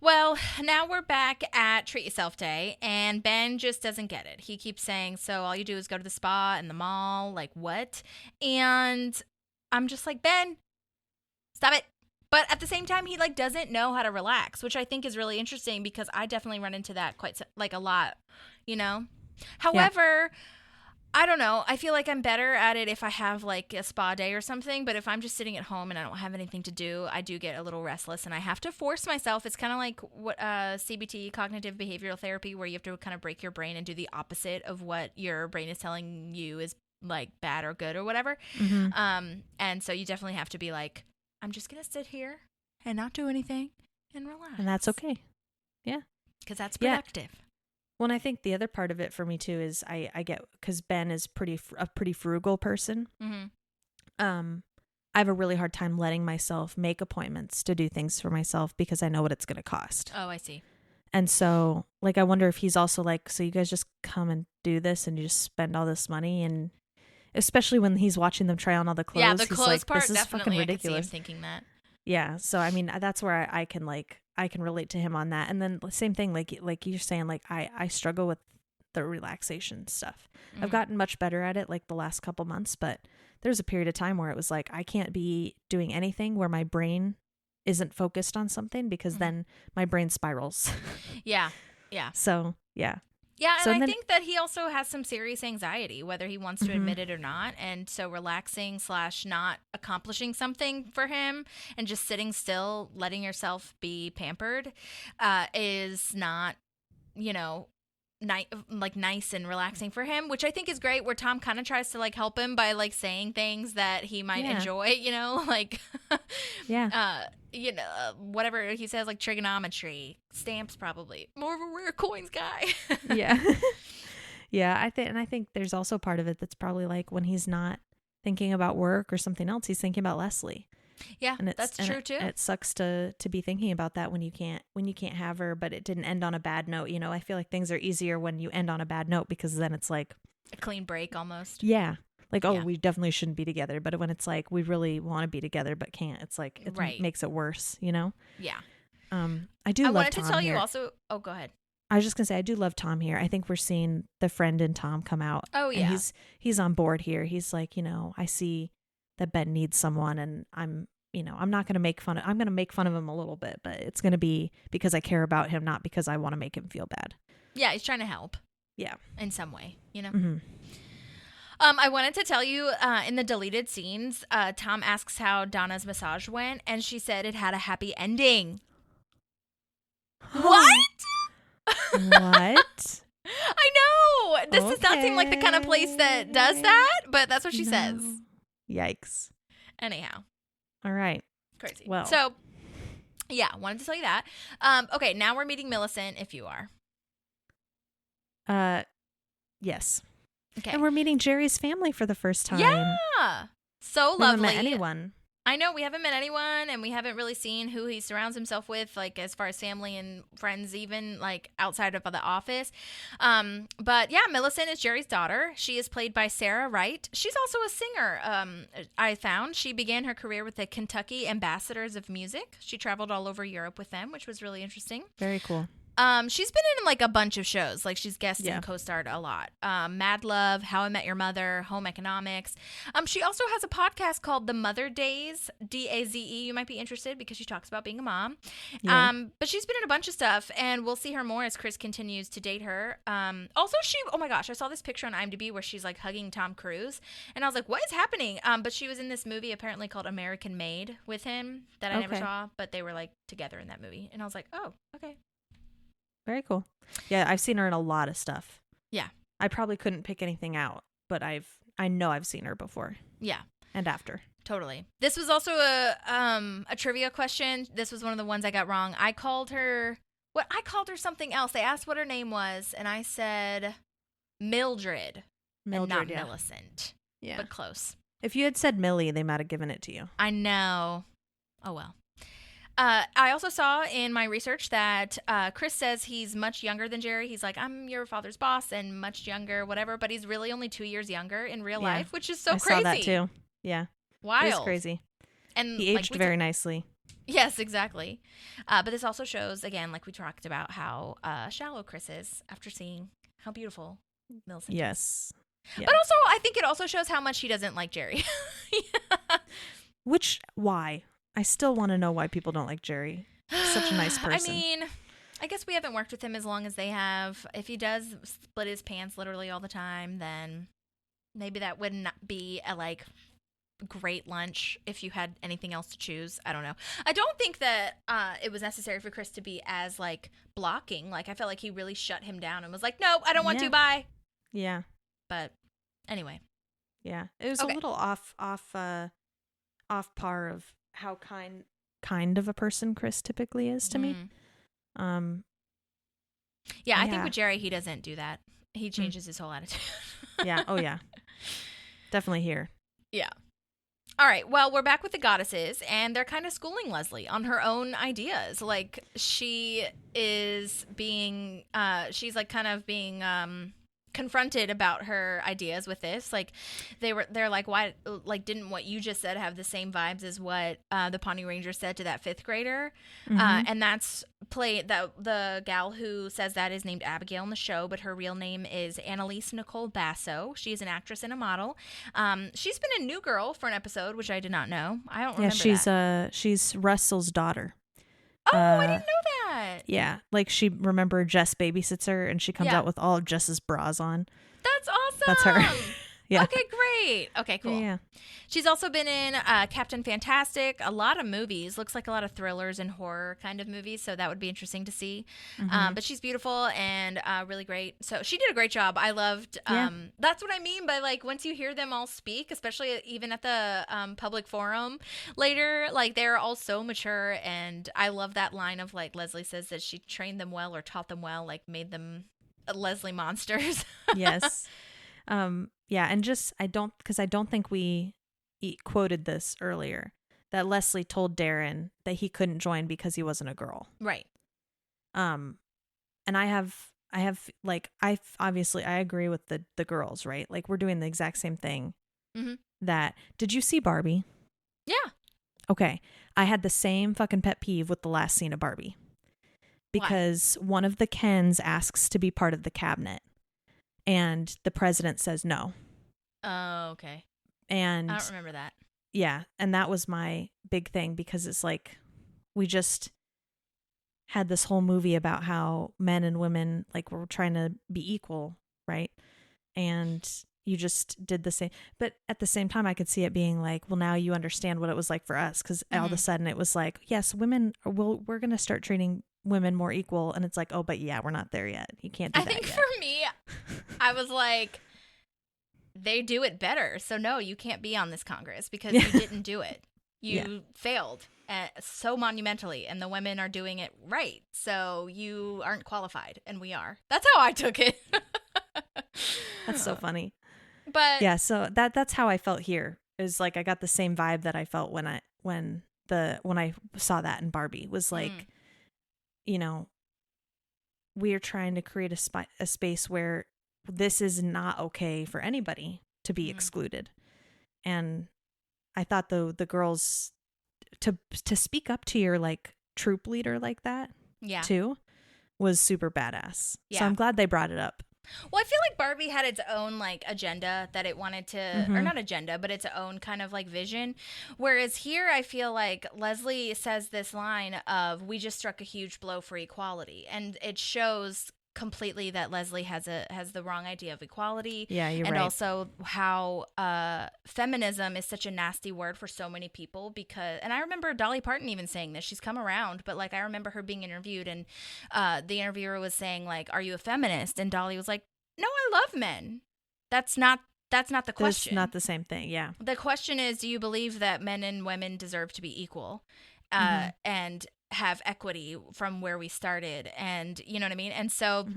Well, now we're back at Treat Yourself Day, and Ben just doesn't get it. He keeps saying, so all you do is go to the spa and the mall, like what? And I'm just like, Ben, stop it. But at the same time, he doesn't know how to relax, which I think is really interesting because I definitely run into that quite a lot, However, I don't know. I feel like I'm better at it if I have a spa day or something. But if I'm just sitting at home and I don't have anything to do, I do get a little restless and I have to force myself. It's kind of like what CBT, cognitive behavioral therapy, where you have to kind of break your brain and do the opposite of what your brain is telling you is bad or good or whatever.
Mm-hmm.
And so you definitely have to be like, I'm just going to sit here and not do anything and relax.
And that's okay. Yeah.
Because that's productive.
Well, and I think the other part of it for me too is I get, because Ben is a pretty frugal person.
Mm-hmm.
I have a really hard time letting myself make appointments to do things for myself because I know what it's going to cost.
Oh, I see.
And so, like, I wonder if he's also like, so you guys just come and do this and you just spend all this money, and especially when he's watching them try on all the clothes.
Yeah, the
he's
clothes
like,
part
this is
definitely
fucking
I could
ridiculous.
see him thinking that.
Yeah, so I mean, that's where I can relate to him on that. And then same thing, like you're saying, like I struggle with the relaxation stuff. I've gotten much better at it like the last couple months, but there's a period of time where it was like I can't be doing anything where my brain isn't focused on something, because then my brain spirals.
Yeah. Yeah.
So yeah.
Yeah, and
So
I
then-
think that he also has some serious anxiety, whether he wants to admit it or not. And so relaxing / not accomplishing something for him and just sitting still, letting yourself be pampered is not, nice and relaxing for him, which I think is great, where Tom kind of tries to like help him by like saying things that he might enjoy, like whatever he says, like trigonometry, stamps, probably more of a rare coins guy.
Yeah. Yeah, I think there's also part of it that's probably like when he's not thinking about work or something else, he's thinking about Leslie.
Yeah,
And
that's true too.
It sucks to be thinking about that when you can't have her, but it didn't end on a bad note. I feel like things are easier when you end on a bad note, because then it's like
A clean break almost.
yeah, like, oh,
Yeah.
we definitely shouldn't be together. But when it's like we really want to be together but can't, it's like it
Right.
makes it worse.
Yeah.
I do
I
love
wanted
Tom
to tell
here.
you also. Oh, go ahead.
I was just gonna say I do love Tom here. I think we're seeing the friend in Tom come out.
Oh, yeah.
And he's on board here. He's like, I see that Ben needs someone, and I'm not gonna make fun of. I'm gonna make fun of him a little bit, but it's gonna be because I care about him, not because I want to make him feel bad.
Yeah, he's trying to help
Yeah.
in some way,
Mm-hmm.
I wanted to tell you in the deleted scenes, Tom asks how Donna's massage went, and she said it had a happy ending. What?
What?
I know. This does not seem like the kind of place that does that, but that's what she says.
Yikes.
Anyhow,
All right.
crazy.
Well.
So, yeah, wanted to tell you that. Okay, now we're meeting Millicent, if you are.
Yes.
Okay.
And we're meeting Jerry's family for the first time.
Yeah. So
We haven't
lovely.
met anyone.
I know we haven't met anyone, and we haven't really seen who he surrounds himself with, like as far as family and friends, even like outside of the office. But yeah, Millicent is Jerry's daughter. She is played by Sarah Wright. She's also a singer. I found she began her career with the Kentucky Ambassadors of Music. She traveled all over Europe with them, which was really interesting.
Very cool.
She's been in like a bunch of shows. Like she's guested
Yeah.
and co-starred a lot. Mad Love, How I Met Your Mother, Home Economics. She also has a podcast called The Mother Daze, Daze. You might be interested because she talks about being a mom.
Yeah.
But she's been in a bunch of stuff, and we'll see her more as Chris continues to date her. Also, oh my gosh, I saw this picture on IMDb where she's like hugging Tom Cruise, and I was like, what is happening? But she was in this movie apparently called American Made with him that I never
Okay.
saw, but they were like together in that movie, and I was like, oh, okay.
Very cool. Yeah, I've seen her in a lot of stuff.
Yeah.
I probably couldn't pick anything out, but I know I've seen her before
Yeah.
and after.
Totally. This was also a trivia question. This was one of the ones I got wrong. I called her something else. They asked what her name was, and I said Mildred and not
yeah.
Millicent.
Yeah.
But close.
If you had said Millie, they might have given it to you.
I know. Oh well. I also saw in my research that Chris says he's much younger than Jerry. He's like, I'm your father's boss and much younger, whatever. But he's really only 2 years younger in real
Yeah.
life, which is so
I
crazy.
saw that too. Yeah.
Wild.
It is crazy.
And
He aged very nicely.
Yes, exactly. But this also shows, again, like we talked about, how shallow Chris is after seeing how beautiful Millicent is.
Yes. Yeah.
But also, I think it also shows how much he doesn't like Jerry.
Why? I still want to know why people don't like Jerry. He's such a nice person.
I mean, I guess we haven't worked with him as long as they have. If he does split his pants literally all the time, then maybe that would not be a like great lunch if you had anything else to choose. I don't know. I don't think that it was necessary for Chris to be as like blocking. Like I felt like he really shut him down and was like, "Nope, I don't want to. Bye."
Yeah.
But anyway,
Yeah. It was
Okay.
a little off par of how kind of a person Chris typically is to me.
Mhm. Yeah, I think
Yeah.
with Jerry, he doesn't do that. He changes his whole attitude.
Yeah. Oh yeah. Definitely here.
Yeah. All right. Well, we're back with the goddesses, and they're kind of schooling Leslie on her own ideas. Like, she is being, she's like kind of being confronted about her ideas with this. Like, they're like, why, like, didn't what you just said have the same vibes as what the Pawnee Ranger said to that 5th grader? And that's the gal who says that is named Abigail in the show, but her real name is Annalise Nicole Basso. She's an actress and a model. She's been in New Girl for an episode, which I did not know. I don't remember that.
She's Russell's daughter.
Oh, I didn't know that.
Yeah, like remember Jess babysits her, and she comes out with all of Jess's bras on.
That's awesome.
That's her. Yeah.
Okay, great. Okay, cool.
Yeah.
She's also been in Captain Fantastic, a lot of movies. Looks like a lot of thrillers and horror kind of movies, so that would be interesting to see. But she's beautiful and really great. So she did a great job. I loved. That's what I mean by, like, once you hear them all speak, especially even at the public forum later, like, they're all so mature, and I love that line of, like, Leslie says that she trained them well or taught them well, like, made them Leslie monsters.
Yes. Yeah, and because I don't think we quoted this earlier, that Leslie told Darren that he couldn't join because he wasn't a girl.
Right.
And I obviously I agree with the girls, right? Like, we're doing the exact same thing. Did you see Barbie?
Yeah.
Okay. I had the same fucking pet peeve with the last scene of Barbie. Because one of the Kens asks to be part of the cabinet. And the president says no.
Oh, okay.
And
I don't remember that.
Yeah. And that was my big thing, because it's like, we just had this whole movie about how men and women, like, were trying to be equal, right? And you just did the same. But at the same time, I could see it being like, well, now you understand what it was like for us. Because all of a sudden it was like, yes, we're going to start treating women more equal, and it's like, oh, but yeah, we're not there yet. You can't do that yet.
For me, I was like, they do it better, so no, you can't be on this Congress because you didn't do it. You failed so monumentally, and the women are doing it right, so you aren't qualified, and we are. That's how I took it.
That's so funny.
But
yeah, so that's how I felt here. Is like, I got the same vibe that I felt when I saw that in Barbie. Was like, you know, we are trying to create a space where this is not okay for anybody to be excluded. And I thought, though, the girls to speak up to your, like, troop leader like that too was super badass. So I'm glad they brought it up.
Well, I feel like Barbie had its own, like, agenda that it wanted to, or not agenda, but its own kind of, like, vision. Whereas here, I feel like Leslie says this line of, we just struck a huge blow for equality. And it shows completely that Leslie has the wrong idea of equality.
Yeah, you're right.
And also how feminism is such a nasty word for so many people, because, and I remember Dolly Parton even saying this. She's come around, but, like, I remember her being interviewed, and the interviewer was saying, like, are you a feminist? And Dolly was like, no, I love men. That's not the question.
That's not the same thing. Yeah.
The question is, do you believe that men and women deserve to be equal and have equity from where we started? And you know what I mean? And so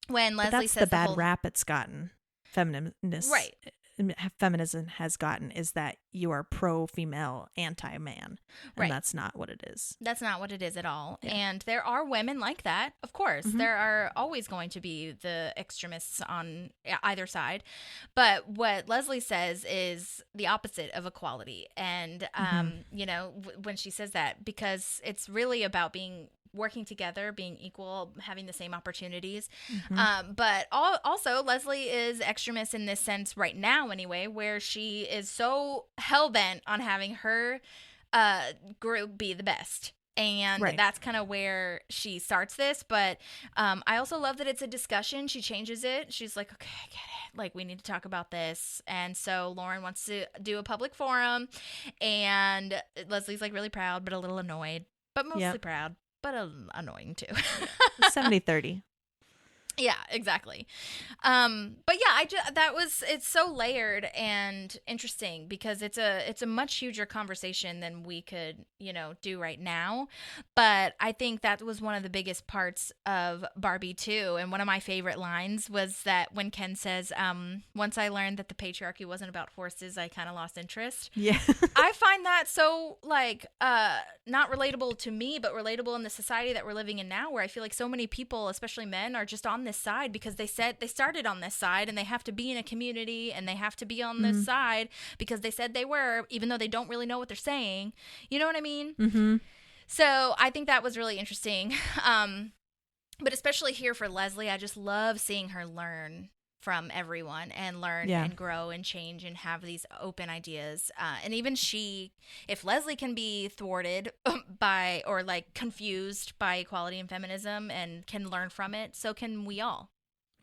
when Leslie says
the bad rap it's gotten, feminism has gotten, is that you are pro-female, anti-man. And that's not what it is.
That's not what it is at all. Yeah. And there are women like that, of course. There are always going to be the extremists on either side. But what Leslie says is the opposite of equality. And, you know, when she says that, because it's really about working together, being equal, having the same opportunities. But also, Leslie is extremist in this sense right now anyway, where she is so hell-bent on having her group be the best. And that's kind of where she starts this. But I also love that it's a discussion. She changes it. She's like, okay, I get it. Like, we need to talk about this. And so Lauren wants to do a public forum. And Leslie's, like, really proud, but a little annoyed. But mostly proud. But annoying too.
70-30.
Yeah, exactly. But yeah, it's so layered and interesting because it's a much huger conversation than we could, do right now. But I think that was one of the biggest parts of Barbie too. And one of my favorite lines was that when Ken says, once I learned that the patriarchy wasn't about horses, I kind of lost interest.
Yeah.
I find that so not relatable to me, but relatable in the society that we're living in now, where I feel like so many people, especially men, are just on this side because they said they started on this side and they have to be in a community and they have to be on this side because they said they were, even though they don't really know what they're saying. You know what I mean?
Mm-hmm.
So I think that was really interesting. But especially here for Leslie, I just love seeing her learn from everyone and learn and grow and change and have these open ideas. And even if Leslie can be thwarted by or confused by equality and feminism and can learn from it, so can we all.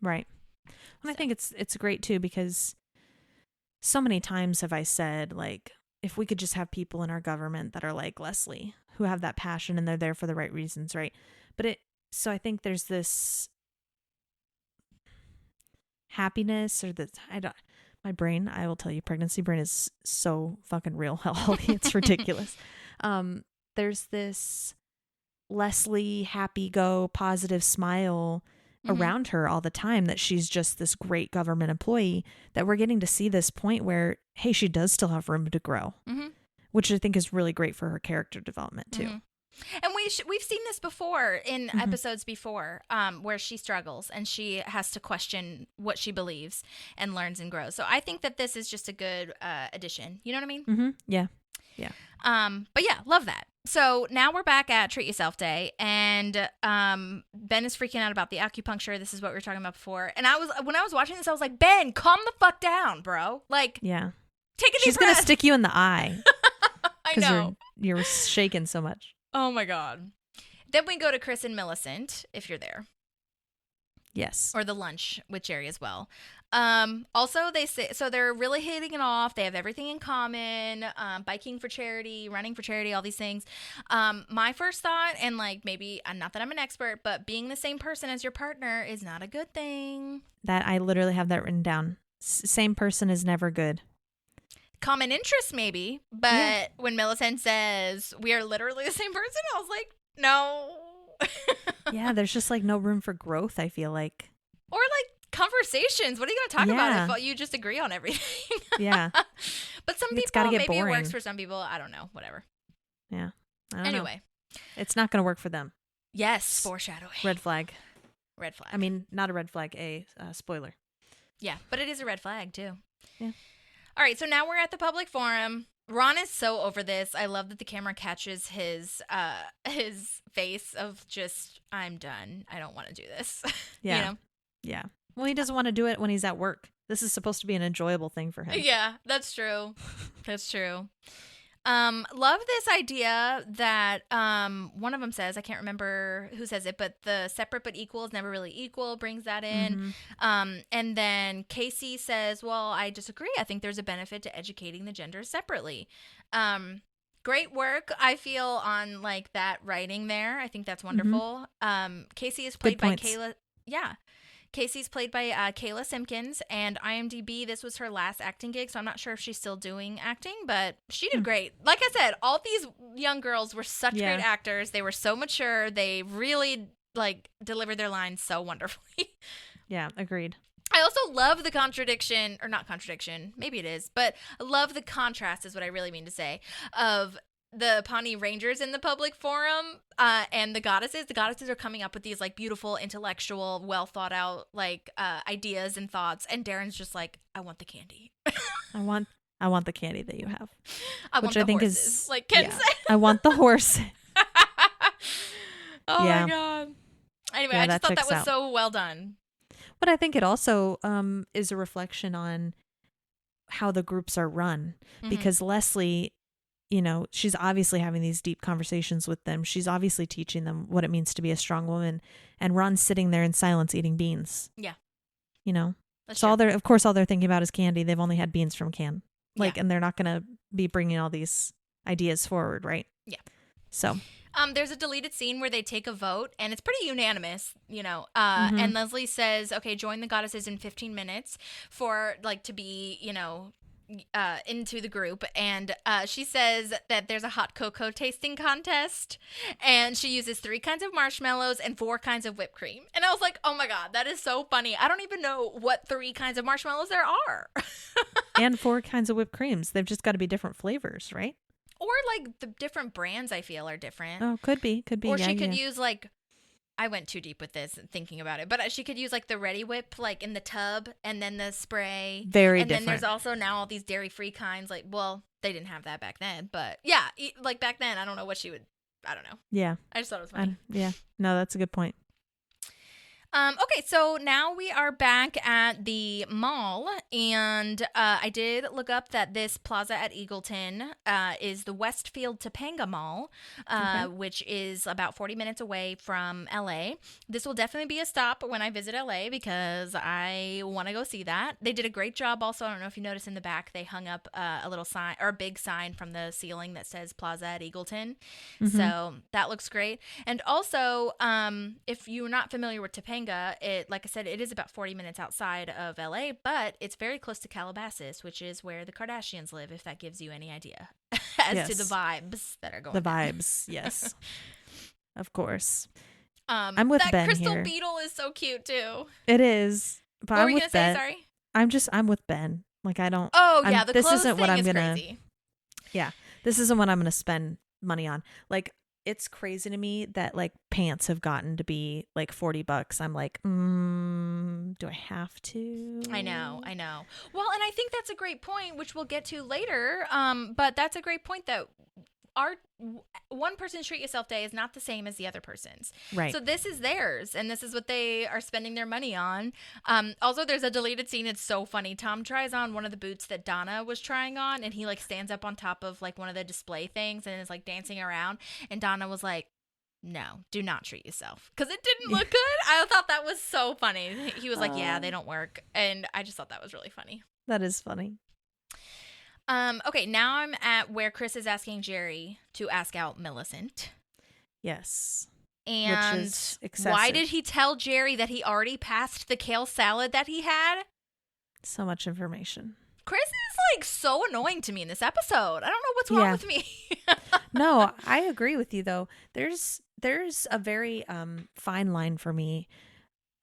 Right. And I think it's great too, because so many times have I said, if we could just have people in our government that are like Leslie, who have that passion and they're there for the right reasons, right? So I think there's this happiness or my brain, I will tell you, pregnancy brain is so fucking real. It's ridiculous. There's this Leslie happy go positive smile around her all the time, that she's just this great government employee, that we're getting to see this point where, hey, she does still have room to grow, which I think is really great for her character development too.
And we've seen this before in episodes before, where she struggles and she has to question what she believes and learns and grows. So I think that this is just a good addition. You know what I mean?
Mm-hmm. Yeah.
But yeah, love that. So now we're back at Treat Yourself Day, and Ben is freaking out about the acupuncture. This is what we were talking about before. And when I was watching this, I was like, Ben, calm the fuck down, bro. Take a deep breath.
She's gonna stick you in the eye.
I know.
You're shaking so much.
Oh my God. Then we go to Chris and Millicent, if you're there.
Yes.
Or the lunch with Jerry as well. Also, they say, so they're really hitting it off. They have everything in common, biking for charity, running for charity, all these things. My first thought, and maybe, not that I'm an expert, but being the same person as your partner is not a good thing.
That I literally have that written down. Same person is never good.
Common interest, maybe. But when Millicent says, we are literally the same person, I was like, no.
Yeah, there's just no room for growth, I feel like.
Or conversations. What are you going to talk about if you just agree on everything?
Yeah.
But some
It's
people,
gotta get
maybe
boring.
It works for some people. I don't know. Whatever.
Yeah. I don't know.
Anyway.
It's not going to work for them.
Yes. Foreshadowing.
Red flag.
Red flag.
I mean, not a red flag, a spoiler.
Yeah, but it is a red flag too.
Yeah.
All right, so now we're at the public forum. Ron is so over this. I love that the camera catches his face of just, I'm done. I don't want to do this.
Yeah.
You know?
Yeah. Well, he doesn't want to do it when he's at work. This is supposed to be an enjoyable thing for him.
Yeah, that's true. That's true. Love this idea that one of them says, I can't remember who says it, but the separate but equal is never really equal, brings that in. And then Casey says, well, I disagree. I think there's a benefit to educating the genders separately. Great work, I feel, on that writing there. I think that's wonderful. Casey is played by Kayla. Yeah. Casey's played by Kayla Simpkins, and IMDb, this was her last acting gig, so I'm not sure if she's still doing acting, but she did great. Like I said, all these young girls were such great actors. They were so mature. They really, delivered their lines so wonderfully.
Yeah, agreed.
I also love the contradiction, or not contradiction, maybe it is, but I love the contrast is what I really mean to say, of the Pawnee Rangers in the public forum and the goddesses. The goddesses are coming up with these beautiful, intellectual, well thought out ideas and thoughts, and Darren's just like, I want the candy.
I want the candy that you have.
Which I think horses, is like Ken said.
I want the horse.
Oh my God. Anyway, I just thought that was so well done.
But I think it also is a reflection on how the groups are run, because Leslie, she's obviously having these deep conversations with them. She's obviously teaching them what it means to be a strong woman. And Ron's sitting there in silence eating beans. Yeah.
That's
so
true.
all they're thinking about is candy. They've only had beans from can. And they're not going to be bringing all these ideas forward, right?
Yeah.
So.
There's a deleted scene where they take a vote, and it's pretty unanimous,
Mm-hmm.
and Leslie says, okay, join the goddesses in 15 minutes for, like, to be, into the group. And she says that there's a hot cocoa tasting contest, and she uses 3 kinds of marshmallows and 4 kinds of whipped cream. And I was like, oh my God, that is so funny. I don't even know what 3 kinds of marshmallows there are.
And 4 kinds of whipped creams. They've just got to be different flavors, right?
Or, like, the different brands, I feel, are different.
Oh, could be.
Or
Yeah,
she could
yeah.
use, like, I went too deep with this thinking about it, but she could use, like, the Ready Whip, like, in the tub, and then the spray.
Very
and
different.
then there's also now all these dairy-free kinds. Like, well, they didn't have that back then, but yeah, like, back then, I don't know what she would, I don't know.
Yeah.
I just thought it was funny.
Yeah. No, that's a good point.
Okay, so now we are back at the mall, and I did look up that this plaza at Eagleton is the Westfield Topanga Mall, which is about 40 minutes away from LA. This will definitely be a stop when I visit LA because I want to go see that. They did a great job also. I don't know if you noticed in the back, they hung up a little sign or a big sign from the ceiling that says Plaza at Eagleton. So that looks great. And also, if you're not familiar with Topanga, like I said, it is about 40 minutes outside of LA, but it's very close to Calabasas, which is where the Kardashians live, if that gives you any idea as to the vibes that are going on.
The vibes, yes. Of course.
I'm
with
that
Ben
crystal
here.
beetle is so cute too.
It is. But
What were
I'm
you
with
gonna
Ben.
say? Sorry.
I'm with Ben. Like, I don't.
Oh yeah, the
this
clothes
isn't
thing
what I'm
is
gonna.
crazy.
Yeah, this isn't what I'm gonna spend money on. Like, it's crazy to me that, like, pants have gotten to be like $40. I'm like, do I have to?
I know. Well, and I think that's a great point, which we'll get to later. But that's a great point that our one person's treat yourself day is not the same as the other person's.
Right.
So this is theirs, and this is what they are spending their money on. Also, there's a deleted scene. It's so funny. Tom tries on one of the boots that Donna was trying on, and he, like, stands up on top of, like, one of the display things and is, like, dancing around. And Donna was like, no, do not treat yourself. Because it didn't look good. I thought that was so funny. He was like, yeah, they don't work. And I just thought that was really funny.
That is funny.
Okay, now I'm at where Chris is asking Jerry to ask out Millicent.
Yes.
And
which is excessive.
why did he tell Jerry that he already passed the kale salad that he had?
So much information.
Chris is, like, so annoying to me in this episode. I don't know what's wrong with me.
No, I agree with you though. There's a very fine line for me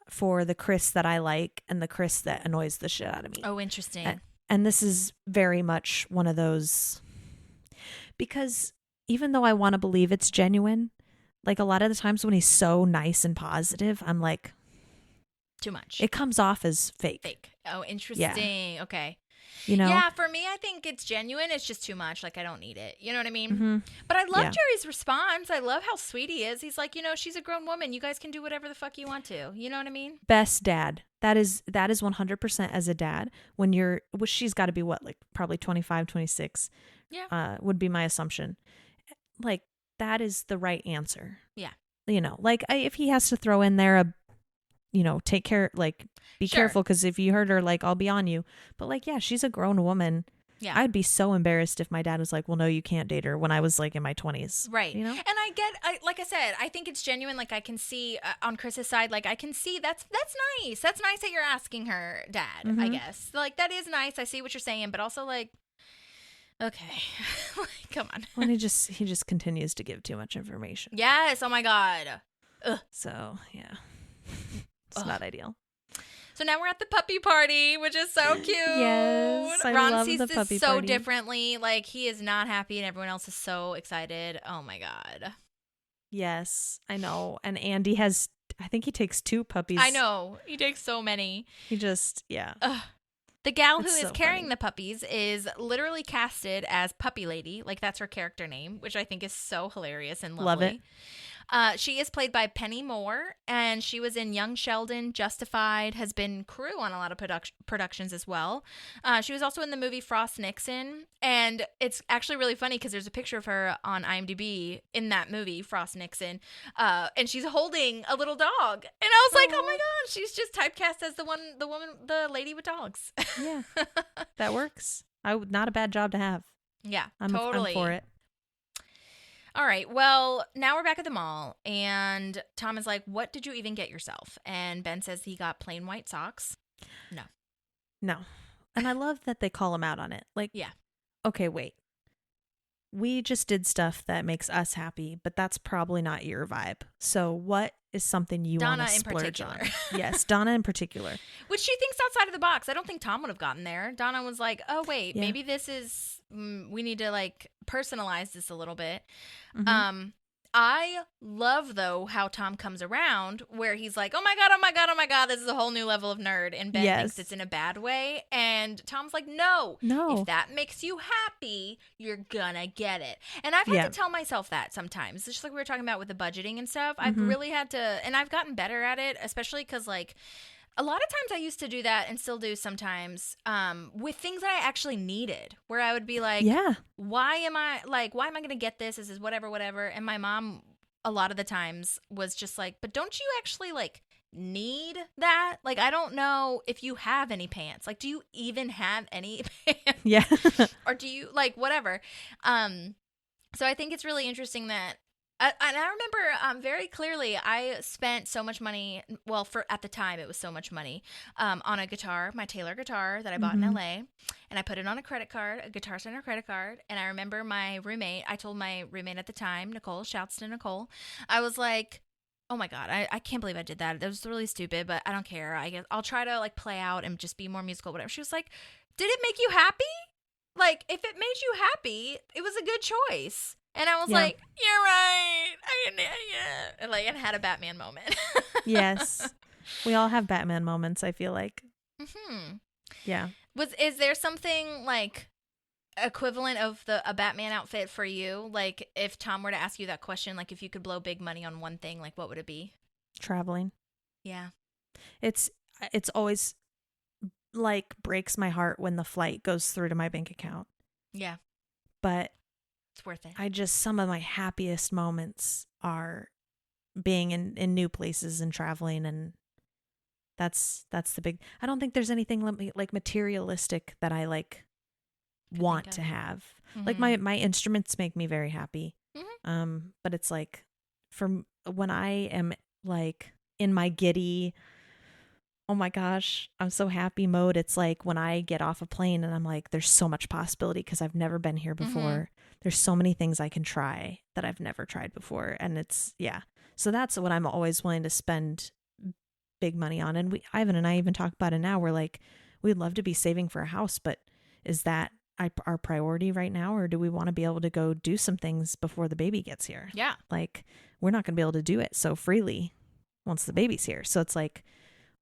for the Chris that I like and the Chris that annoys the shit out of me.
Oh, interesting.
And this is very much one of those, because even though I want to believe it's genuine, like, a lot of the times when he's so nice and positive, I'm like,
too much.
it comes off as fake.
Oh, interesting. Okay.
You know?
Yeah, for me, I think it's genuine. It's just too much. Like, I don't need it. You know what I mean?
Mm-hmm.
But I love
Yeah.
Jerry's response. I love how sweet he is. He's like, she's a grown woman. You guys can do whatever the fuck you want to. You know what I mean?
Best dad. That is 100% as a dad. When she's got to be what, like, probably 25, 26.
Yeah.
Would be my assumption. Like, that is the right answer.
Yeah.
Like, if he has to throw in there take care, like, be
Sure.
careful, because if you hurt her, like, I'll be on you. But, like, yeah, she's a grown woman.
Yeah.
I'd be so embarrassed if my dad was like, well, no, you can't date her, when I was, like, in my 20s.
Right.
You know?
And like I said, I think it's genuine. Like, I can see on Chris's side, like, I can see that's nice. That's nice that you're asking her, Dad, I guess. Like, that is nice. I see what you're saying, but also, like, okay. Like, come on.
When he just continues to give too much information.
Yes. Oh my God. Ugh.
So, yeah. It's not ideal.
So now we're at the puppy party, which is so cute.
Yes, I
Ron
love
sees
the
this
puppy
so
party.
differently. Like, he is not happy, and everyone else is so excited. Oh my God.
Yes, I know. And Andy I think he takes 2 puppies.
I know. He takes so many.
He just, yeah.
The gal who
It's
is
so
carrying
funny.
the puppies is literally casted as Puppy Lady. Like, that's her character name, which I think is so hilarious and lovely.
Love it.
She is played by Penny Moore, and she was in Young Sheldon, Justified, has been crew on a lot of productions as well. She was also in the movie Frost Nixon, and it's actually really funny because there's a picture of her on IMDb in that movie, Frost Nixon, and she's holding a little dog. And I was like, oh my God, she's just typecast as the lady with dogs.
Yeah. That works. Not a bad job to have.
Yeah,
I'm
totally.
for it.
All right. Well, now we're back at the mall, and Tom is like, "What did you even get yourself?" And Ben says he got plain white socks.
No. And I love that they call him out on it. Like,
Yeah.
okay, wait. We just did stuff that makes us happy, but that's probably not your vibe. So what is something you want to
Donna in
splurge on?
particular.
Yes, Donna in particular.
Which she thinks outside of the box. I don't think Tom would have gotten there. Donna was like, "Oh wait,
Yeah.
maybe this is we need to like personalize this a little bit."
Mhm.
I love though how Tom comes around where he's like, "Oh my god, oh my god, oh my god, this is a whole new level of nerd," and Ben
Yes.
thinks it's in a bad way, and Tom's like, "No,
No.
if that makes you happy, you're gonna get it." And I've had
Yeah.
to tell myself that sometimes, just like we were talking about with the budgeting and stuff. I've
Mhm.
really had to, and I've gotten better at it, especially because like a lot of times I used to do that and still do sometimes with things that I actually needed, where I would be like,
Yeah.
why am I going to get this? This is whatever. And my mom, a lot of the times, was just like, but don't you actually like need that? Like, I don't know if you have any pants. Like, do you even have any pants?
Yeah.
Or do you like whatever? So I think it's really interesting that. And I remember very clearly I spent so much money, well, at the time it was so much money, on a guitar, my Taylor guitar that I bought in LA, and I put it on a credit card, a Guitar Center credit card, and I remember my roommate, I told my roommate at the time, Nicole, shouts to Nicole, I was like, oh my God, I can't believe I did that. That was really stupid, but I don't care. I guess I'll try to like play out and just be more musical, whatever. She was like, did it make you happy? Like, if it made you happy, it was a good choice. And I was like, "You're right." And like, and had a Batman moment.
Yes. We all have Batman moments, I feel like.
Mm-hmm.
Yeah.
Is there something like equivalent of a Batman outfit for you? Like, if Tom were to ask you that question, like if you could blow big money on one thing, like what would it be?
Traveling.
Yeah.
It's always like breaks my heart when the flight goes through to my bank account.
Yeah.
But
It's worth it.
some of my happiest moments are being in new places and traveling, and that's the big. I don't think there's anything like materialistic that I like want
think
to
of.
have.
Mhm.
Like my instruments make me very happy. But it's like when I am like in my giddy, oh my gosh, I'm so happy mode. It's like when I get off a plane and I'm like, there's so much possibility because I've never been here before. There's so many things I can try that I've never tried before. And it's, yeah. So that's what I'm always willing to spend big money on. And Ivan and I even talk about it now. We're like, we'd love to be saving for a house, but is that our priority right now? Or do we want to be able to go do some things before the baby gets here?
Yeah.
Like, we're not going to be able to do it so freely once the baby's here. So it's like,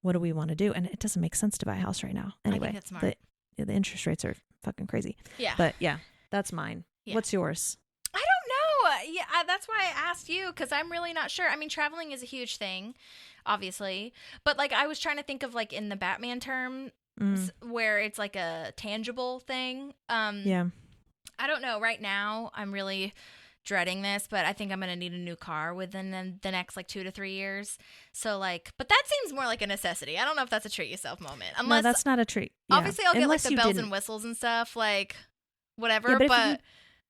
what do we want to do? And it doesn't make sense to buy a house right now. Anyway,
that's smart.
the interest rates are fucking crazy.
Yeah.
But yeah, that's mine.
Yeah.
What's yours?
I don't know. Yeah, that's why I asked you, because I'm really not sure. I mean, traveling is a huge thing, obviously. But like, I was trying to think of like in the Batman term where it's like a tangible thing.
Yeah.
I don't know. Right now, I'm really dreading this, but I think I'm going to need a new car within the next like 2 to 3 years. So like, but that seems more like a necessity. I don't know if that's a treat yourself moment. Unless,
no, that's not a treat. Yeah.
Obviously, I'll get like
Unless
the
you
bells
didn't.
and whistles and stuff, like whatever.
Yeah,
but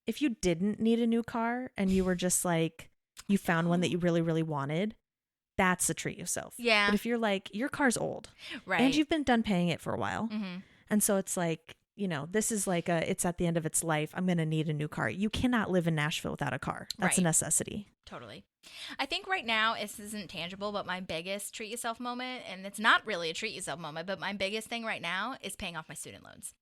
if you didn't need a new car and you were just like, you found one that you really, really wanted, that's a treat yourself.
Yeah.
But if you're like, your car's old.
right.
And you've been done paying it for a while.
Mm-hmm.
And so it's like, you know, this is like it's at the end of its life. I'm going to need a new car. You cannot live in Nashville without a car. That's a
Right.
necessity.
Totally. I think right now this isn't tangible, but my biggest treat yourself moment, and it's not really a treat yourself moment, but my biggest thing right now is paying off my student loans.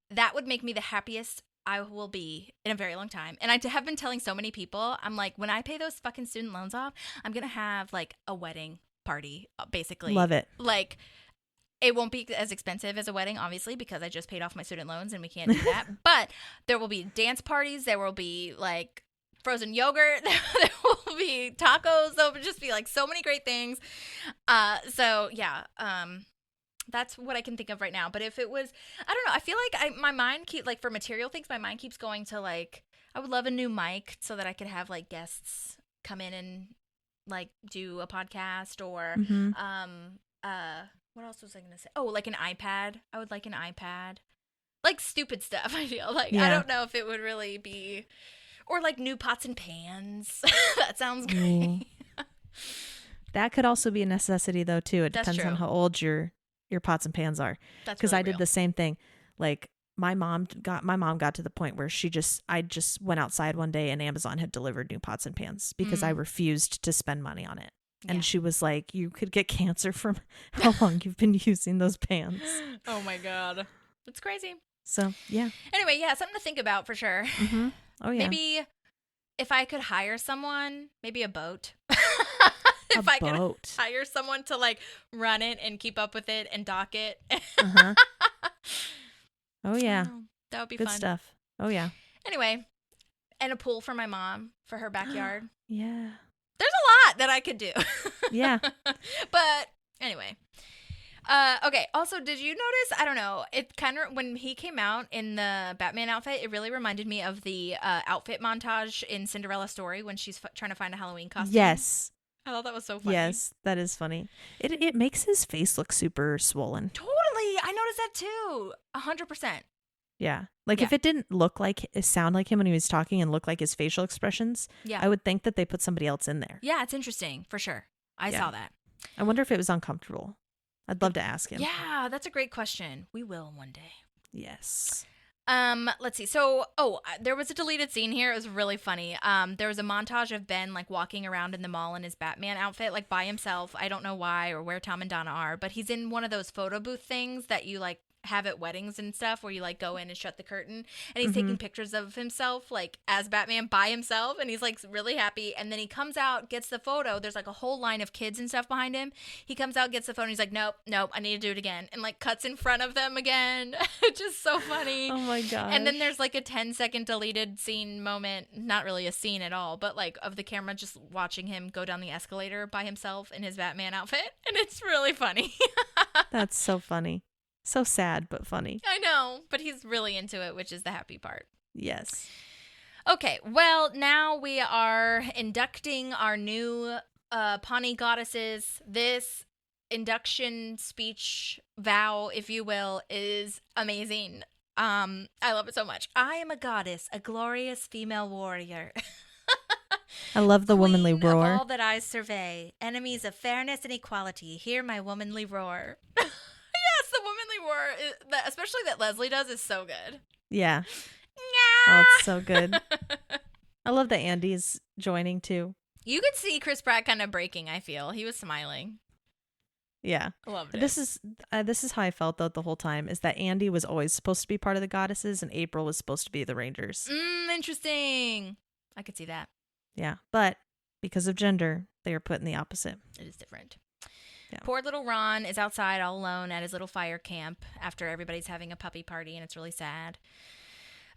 That would make me the happiest I will be in a very long time. And I have been telling so many people, I'm like, when I pay those fucking student loans off, I'm going to have like a wedding party, basically.
Love it.
Like, it won't be as expensive as a wedding, obviously, because I just paid off my student loans and we can't do that. But there will be dance parties. There will be like frozen yogurt. There will be tacos. There will just be like so many great things. So yeah, that's what I can think of right now. But if it was, I don't know. I feel like my mind keep like for material things, my mind keeps going to like, I would love a new mic so that I could have like guests come in and like do a podcast or what else was I going to say? Oh, like an iPad. I would like an iPad. Like stupid stuff, I feel like. I
Yeah.
don't know if it would really be... Or like new pots and pans. That sounds great.
Mm. That could also be a necessity though too. It
That's
depends on
true.
how old your pots and pans are.
That's
Because
really
I did
real.
the same thing. Like my mom got to the point where I just went outside one day and Amazon had delivered new pots and pans because I refused to spend money on it.
Yeah.
And she was like, "You could get cancer from how long you've been using those pans."
Oh my God. It's crazy.
So yeah.
Anyway, yeah, something to think about for sure.
Mm-hmm. Oh yeah.
Maybe if I could hire someone, maybe a boat.
A
I
boat.
could hire someone to like run it and keep up with it and dock it.
Uh-huh. Oh yeah.
That would be
Good
fun.
stuff. Oh yeah.
Anyway, and a pool for my mom for her backyard.
Yeah.
There's a lot that I could do.
Yeah.
But anyway. Okay. Also, did you notice? I don't know. It kind of, when he came out in the Batman outfit, it really reminded me of the outfit montage in Cinderella's story when she's trying to find a Halloween costume.
Yes.
I thought that was so funny.
Yes, that is funny. It makes his face look super swollen.
Totally. I noticed that too. 100%.
Yeah. Like
Yeah.
if it didn't sound like him when he was talking and look like his facial expressions,
Yeah.
I would think that they put somebody else in there.
Yeah, it's interesting for sure. I
Yeah.
saw that.
I wonder if it was uncomfortable. I'd love to ask him.
Yeah, that's a great question. We will one day.
Yes.
Let's see. So, there was a deleted scene here. It was really funny. There was a montage of Ben like walking around in the mall in his Batman outfit, like by himself. I don't know why or where Tom and Donna are, but he's in one of those photo booth things that you like have at weddings and stuff where you like go in and shut the curtain, and he's taking pictures of himself like as Batman by himself, and he's like really happy. And then he comes out, gets the photo. There's like a whole line of kids and stuff behind him. He comes out, gets the phone, and he's like, nope, I need to do it again, and like cuts in front of them again. It's just so funny.
Oh my god.
And then there's like a 10-second deleted scene moment, not really a scene at all, but like of the camera just watching him go down the escalator by himself in his Batman outfit, and it's really funny.
That's so funny. So sad, but funny.
I know, but he's really into it, which is the happy part.
Yes.
Okay, well, now we are inducting our new Pawnee goddesses. This induction speech vow, if you will, is amazing. I love it so much. I am a goddess, a glorious female warrior.
I love the womanly
Queen of
roar.
all that I survey, enemies of fairness and equality, hear my womanly roar. Yes, the womanly roar, especially that Leslie does, is so good.
Yeah. Oh, it's so good. I love that Andy's joining too.
You could see Chris Pratt kind of breaking, I feel. He was smiling.
Yeah.
I loved it.
This is how I felt though the whole time, is that Andy was always supposed to be part of the goddesses and April was supposed to be the Rangers.
Interesting. I could see that.
Yeah. But because of gender, they are put in the opposite.
It is different.
Yeah.
Poor little Ron is outside all alone at his little fire camp after everybody's having a puppy party, and it's really sad.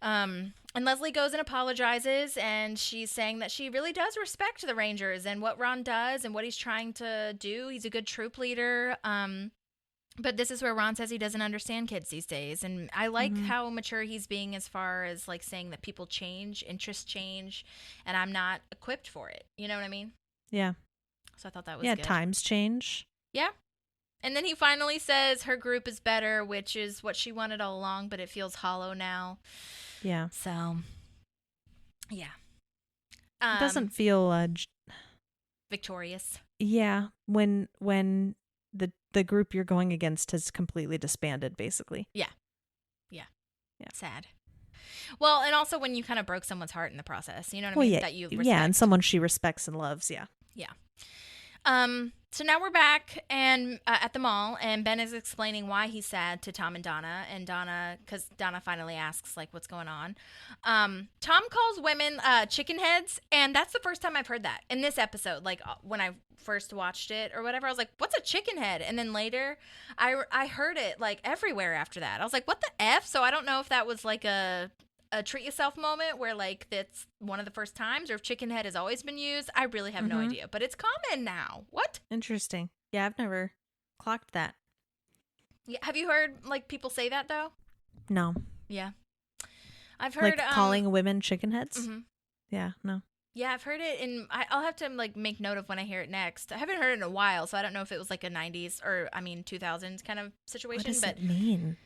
And Leslie goes and apologizes, and she's saying that she really does respect the Rangers and what Ron does and what he's trying to do. He's a good troop leader. But this is where Ron says he doesn't understand kids these days. And I like how mature he's being as far as like saying that people change, interests change, and I'm not equipped for it. You know what I mean?
Yeah.
So I thought that was
Yeah,
good.
times change.
Yeah. And then he finally says her group is better, which is what she wanted all along, but it feels hollow now.
Yeah.
So, yeah.
It doesn't feel
victorious.
yeah, when the group you're going against has completely disbanded basically.
Yeah. Sad. Well, and also when you kind of broke someone's heart in the process, you know what I mean?
Yeah.
That you respect.
Yeah, and someone she respects and loves, yeah.
Yeah. So now we're back and at the mall, and Ben is explaining why he's sad to Tom and Donna, because Donna finally asks like, "What's going on?" Tom calls women chickenheads, and that's the first time I've heard that in this episode. Like when I first watched it or whatever, I was like, "What's a chickenhead?" And then later, I heard it like everywhere after that. I was like, "What the f?" So I don't know if that was like a treat yourself moment where like that's one of the first times, or if chickenhead has always been used. I really have no idea, but it's common now. What?
Interesting. Yeah, I've never clocked that.
Yeah, have you heard like people say that though?
No.
Yeah, I've heard
Like calling women chickenheads?
mhm.
Yeah, no.
Yeah, I've heard it, and I'll have to like make note of when I hear it next. I haven't heard it in a while, so I don't know if it was like a 90s or 2000s kind of situation.
What does
but
it mean?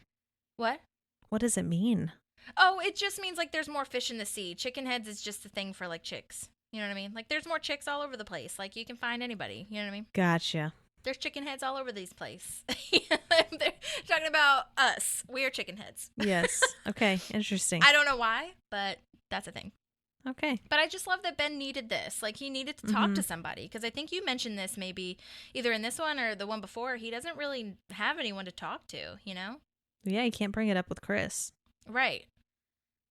what?
What does it mean?
Oh, it just means like there's more fish in the sea. Chicken heads is just a thing for like chicks. You know what I mean? Like there's more chicks all over the place. Like you can find anybody. You know what I mean?
Gotcha.
There's chicken heads all over these place. They're talking about us. We are chicken heads.
Yes. Okay. Interesting.
I don't know why, but that's a thing.
Okay.
But I just love that Ben needed this. Like he needed to talk to somebody because I think you mentioned this maybe either in this one or the one before. He doesn't really have anyone to talk to, you know?
Yeah, you can't bring it up with Chris.
Right.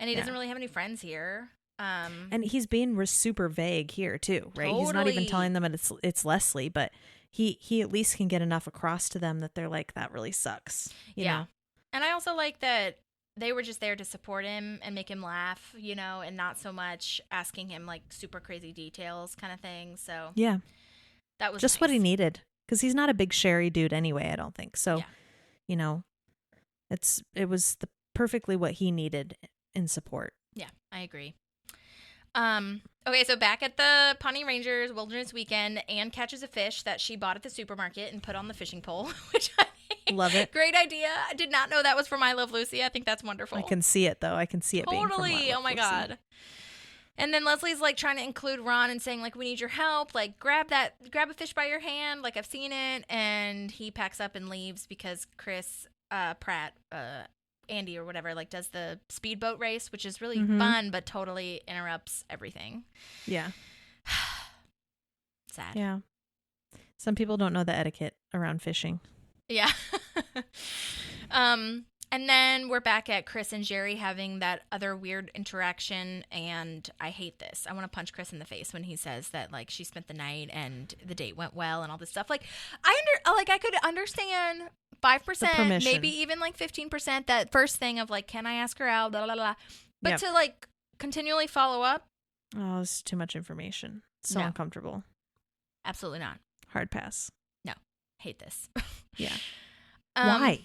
And he doesn't really have any friends here.
And he's being super vague here too, right? He's not even telling them that it's Leslie, but he at least can get enough across to them that they're like, that really sucks. You know?
And I also like that they were just there to support him and make him laugh, you know, and not so much asking him like super crazy details kind of thing. So
yeah,
that was
just
nice.
what he needed because he's not a big Sherry dude anyway. I don't think so. You know, it was perfectly what he needed in support.
Yeah, I agree. Okay, so back at the Pawnee Rangers Wilderness Weekend, Anne catches a fish that she bought at the supermarket and put on the fishing pole, which I think,
love it.
Great idea. I did not know that was from I Love Lucy. I think that's wonderful.
I can see it though. I can see it being from
Totally. Oh my God. And then Leslie's like trying to include Ron and saying like, we need your help. Like grab a fish by your hand. Like I've seen it. And he packs up and leaves because Chris Pratt, Andy or whatever, like does the speedboat race, which is really fun, but totally interrupts everything.
Yeah.
Sad.
Yeah. Some people don't know the etiquette around fishing.
Yeah. And then we're back at Chris and Jerry having that other weird interaction, and I hate this. I want to punch Chris in the face when he says that like she spent the night and the date went well and all this stuff. Like I could understand 5%, maybe even like 15%. That first thing of like, can I ask her out? Blah blah blah. But to like continually follow up.
Oh, it's too much information. So uncomfortable.
Absolutely not.
Hard pass.
No, hate this.
Yeah. Why?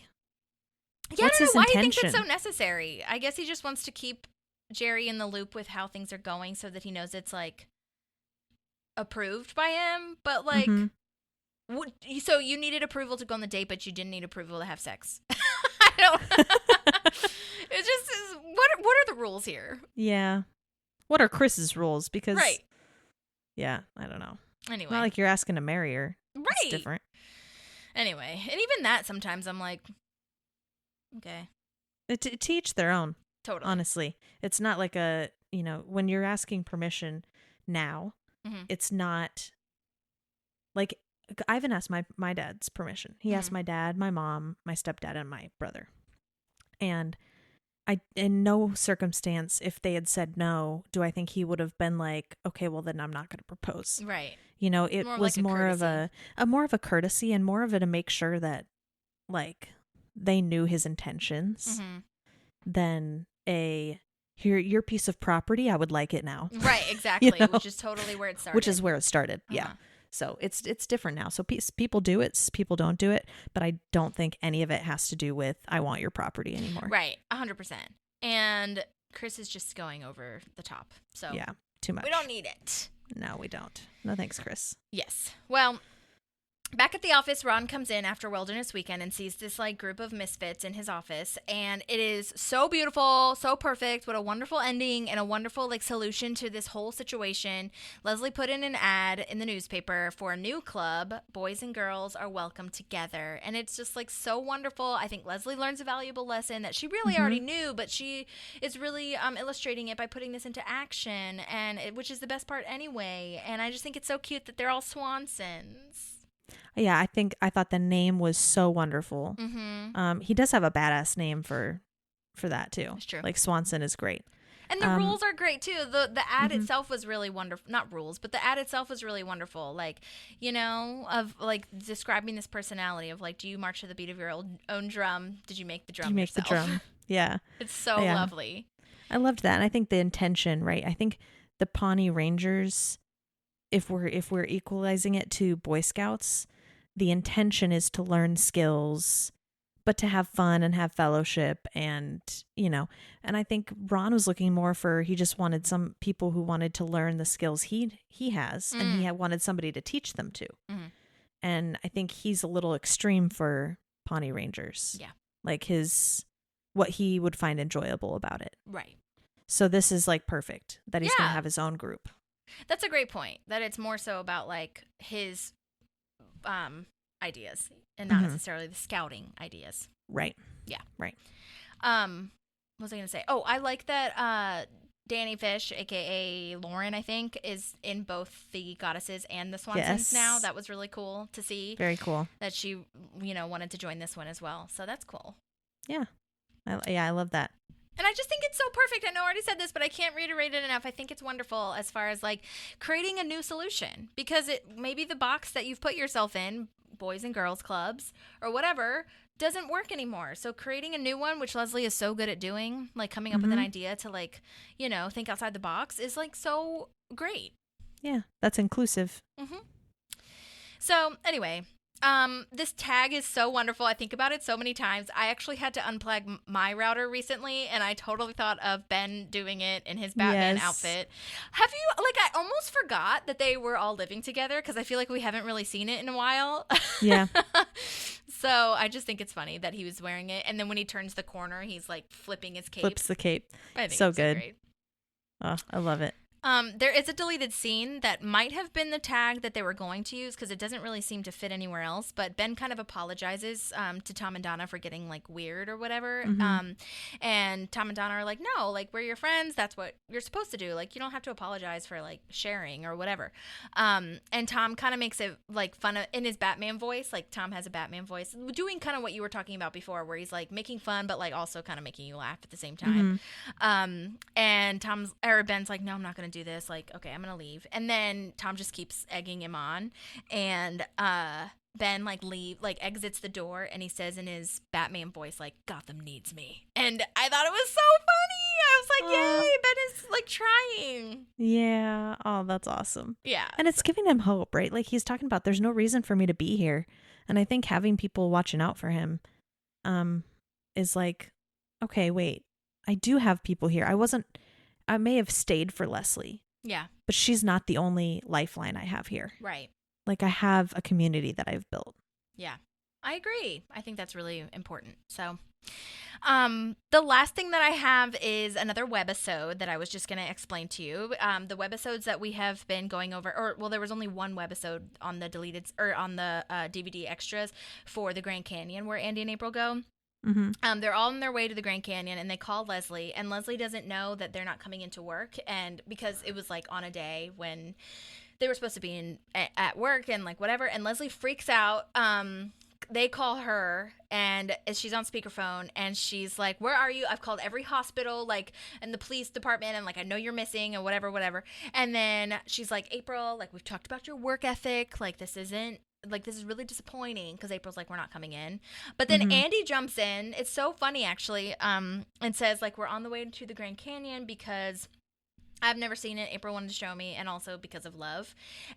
Yeah,
What's
I don't know why
his
he thinks it's
intention?
so necessary. I guess he just wants to keep Jerry in the loop with how things are going so that he knows it's, like, approved by him. But, like, so you needed approval to go on the date, but you didn't need approval to have sex. I don't It just is, what are the rules here?
Yeah. What are Chris's rules? Because,
right.
Yeah, I don't know.
Anyway.
Not like you're asking to marry her.
Right.
It's different.
Anyway, and even that sometimes I'm like, okay.
To each their own.
Totally.
Honestly. It's not like when you're asking permission now, it's not like, I haven't asked my dad's permission. He asked my dad, my mom, my stepdad, and my brother. And in no circumstance, if they had said no, do I think he would have been like, okay, well then I'm not going to propose.
Right.
You know, it was
like
more of a courtesy and more of a to make sure that like they knew his intentions than your piece of property. I would like it now.
Right. Exactly.
You know?
Which is totally where it started.
Which is where it started. Yeah. So it's different now. So people do it, people don't do it, but I don't think any of it has to do with I want your property anymore.
Right, 100%. And Chris is just going over the top. So
yeah, too much.
We don't need it.
No, we don't. No thanks, Chris.
Yes. Well, back at the office, Ron comes in after Wilderness Weekend and sees this like group of misfits in his office, and it is so beautiful, so perfect. What a wonderful ending and a wonderful like solution to this whole situation. Leslie put in an ad in the newspaper for a new club. Boys and girls are welcome together, and it's just like so wonderful. I think Leslie learns a valuable lesson that she really already knew, but she is really illustrating it by putting this into action, and which is the best part anyway. And I just think it's so cute that they're all Swansons.
Yeah, I thought the name was so wonderful. He does have a badass name for that too.
That's true.
Like Swanson is great.
And the rules are great too. The ad itself was really wonderful. Not rules, but the ad itself was really wonderful. Like, you know, of like describing this personality of like, do you march to the beat of your own drum? Did you make the drum yourself?
The drum? Yeah.
It's so lovely.
I loved that. And I think the intention, right? I think the Pawnee Rangers, if we're equalizing it to Boy Scouts, the intention is to learn skills, but to have fun and have fellowship and, and I think Ron was looking more he just wanted some people who wanted to learn the skills he has and he wanted somebody to teach them to. And I think he's a little extreme for Pawnee Rangers.
Yeah.
Like what he would find enjoyable about it.
Right.
So this is like perfect that he's going
Yeah.
to have his own group.
That's a great point. That it's more so about like his ideas and not necessarily the scouting ideas.
Right.
Yeah.
Right.
What was I going to say? Oh, I like that Danny Fish, aka Lauren, I think, is in both the Goddesses and the Swansons
Yes.
now. That was really cool to see.
Very cool.
That she, wanted to join this one as well. So that's cool.
Yeah. I love that.
And I just think it's so perfect. I know I already said this, but I can't reiterate it enough. I think it's wonderful as far as like creating a new solution, because maybe the box that you've put yourself in, boys and girls clubs or whatever, doesn't work anymore. So creating a new one, which Leslie is so good at doing, like coming up with an idea to like, think outside the box, is like so great.
Yeah. That's inclusive.
So anyway, this tag is so wonderful. I think about it so many times. I actually had to unplug my router recently, and I totally thought of Ben doing it in his Batman outfit. Have you, like, I almost forgot that they were all living together because I feel like we haven't really seen it in a while.
Yeah.
So I just think it's funny that he was wearing it. And then when he turns the corner, he's like flipping his cape.
Flips the cape.
I think
So
it's
good.
great.
Oh, I love it.
There is a deleted scene that might have been the tag that they were going to use because it doesn't really seem to fit anywhere else. But Ben kind of apologizes to Tom and Donna for getting like weird or whatever. And Tom and Donna are like, no, like we're your friends. That's what you're supposed to do. Like you don't have to apologize for like sharing or whatever. And Tom kind of makes it like fun of, in his Batman voice. Like Tom has a Batman voice, doing kind of what you were talking about before, where he's like making fun, but like also kind of making you laugh at the same time. And Ben's like, no, I'm not going to do this. Like, okay, I'm gonna leave. And then Tom just keeps egging him on, and Ben like exits the door, and he says in his Batman voice like, Gotham needs me. And I thought it was so funny. I was like, yay, Ben is like trying.
Yeah. Oh, that's awesome.
Yeah.
And it's giving him hope, right? Like he's talking about there's no reason for me to be here. And I think having people watching out for him is like, okay, wait, I do have people here. I may have stayed for Leslie.
Yeah.
But she's not the only lifeline I have here.
Right.
Like I have a community that I've built.
Yeah. I agree. I think that's really important. So, the last thing that I have is another webisode that I was just going to explain to you. The webisodes that we have been going over, there was only one webisode on the DVD extras for the Grand Canyon where Andy and April go. They're all on their way to the Grand Canyon, and they call Leslie, and Leslie doesn't know that they're not coming into work, and because it was like on a day when they were supposed to be at work and like whatever, and Leslie freaks out. They call her, and she's on speakerphone, and she's like, where are you? I've called every hospital, like, and the police department, and like, I know you're missing, and whatever. And then she's like, April, like, we've talked about your work ethic, like, this is really disappointing, because April's like, we're not coming in. But then Andy jumps in. It's so funny, actually, and says, like, we're on the way to the Grand Canyon because I've never seen it. April wanted to show me, and also because of love.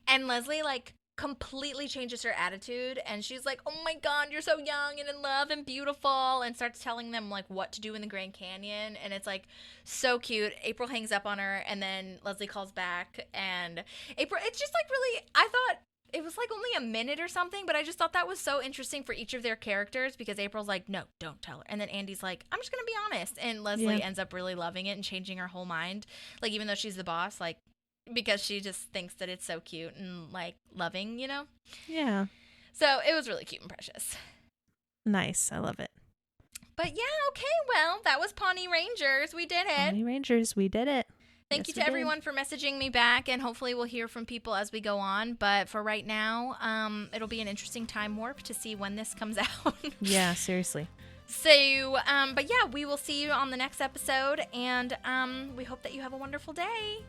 And Leslie, like, completely changes her attitude, and she's like, oh my God, you're so young and in love and beautiful, and starts telling them like what to do in the Grand Canyon, and it's like so cute. April hangs up on her, and then Leslie calls back, and April, it's just like really, I thought it was like only a minute or something, but I just thought that was so interesting for each of their characters, because April's like, no, don't tell her, and then Andy's like, I'm just gonna be honest, and Leslie ends up really loving it and changing her whole mind, like even though she's the boss, like, because she just thinks that it's so cute and like loving,
Yeah.
So it was really cute and precious.
Nice. I love it.
But yeah, okay, well, that was Pawnee Rangers. We did it.
Pawnee Rangers, we did it.
Thank you to everyone for messaging me back, and hopefully we'll hear from people as we go on. But for right now, it'll be an interesting time warp to see when this comes out.
Yeah, seriously.
So, but yeah, we will see you on the next episode, and we hope that you have a wonderful day.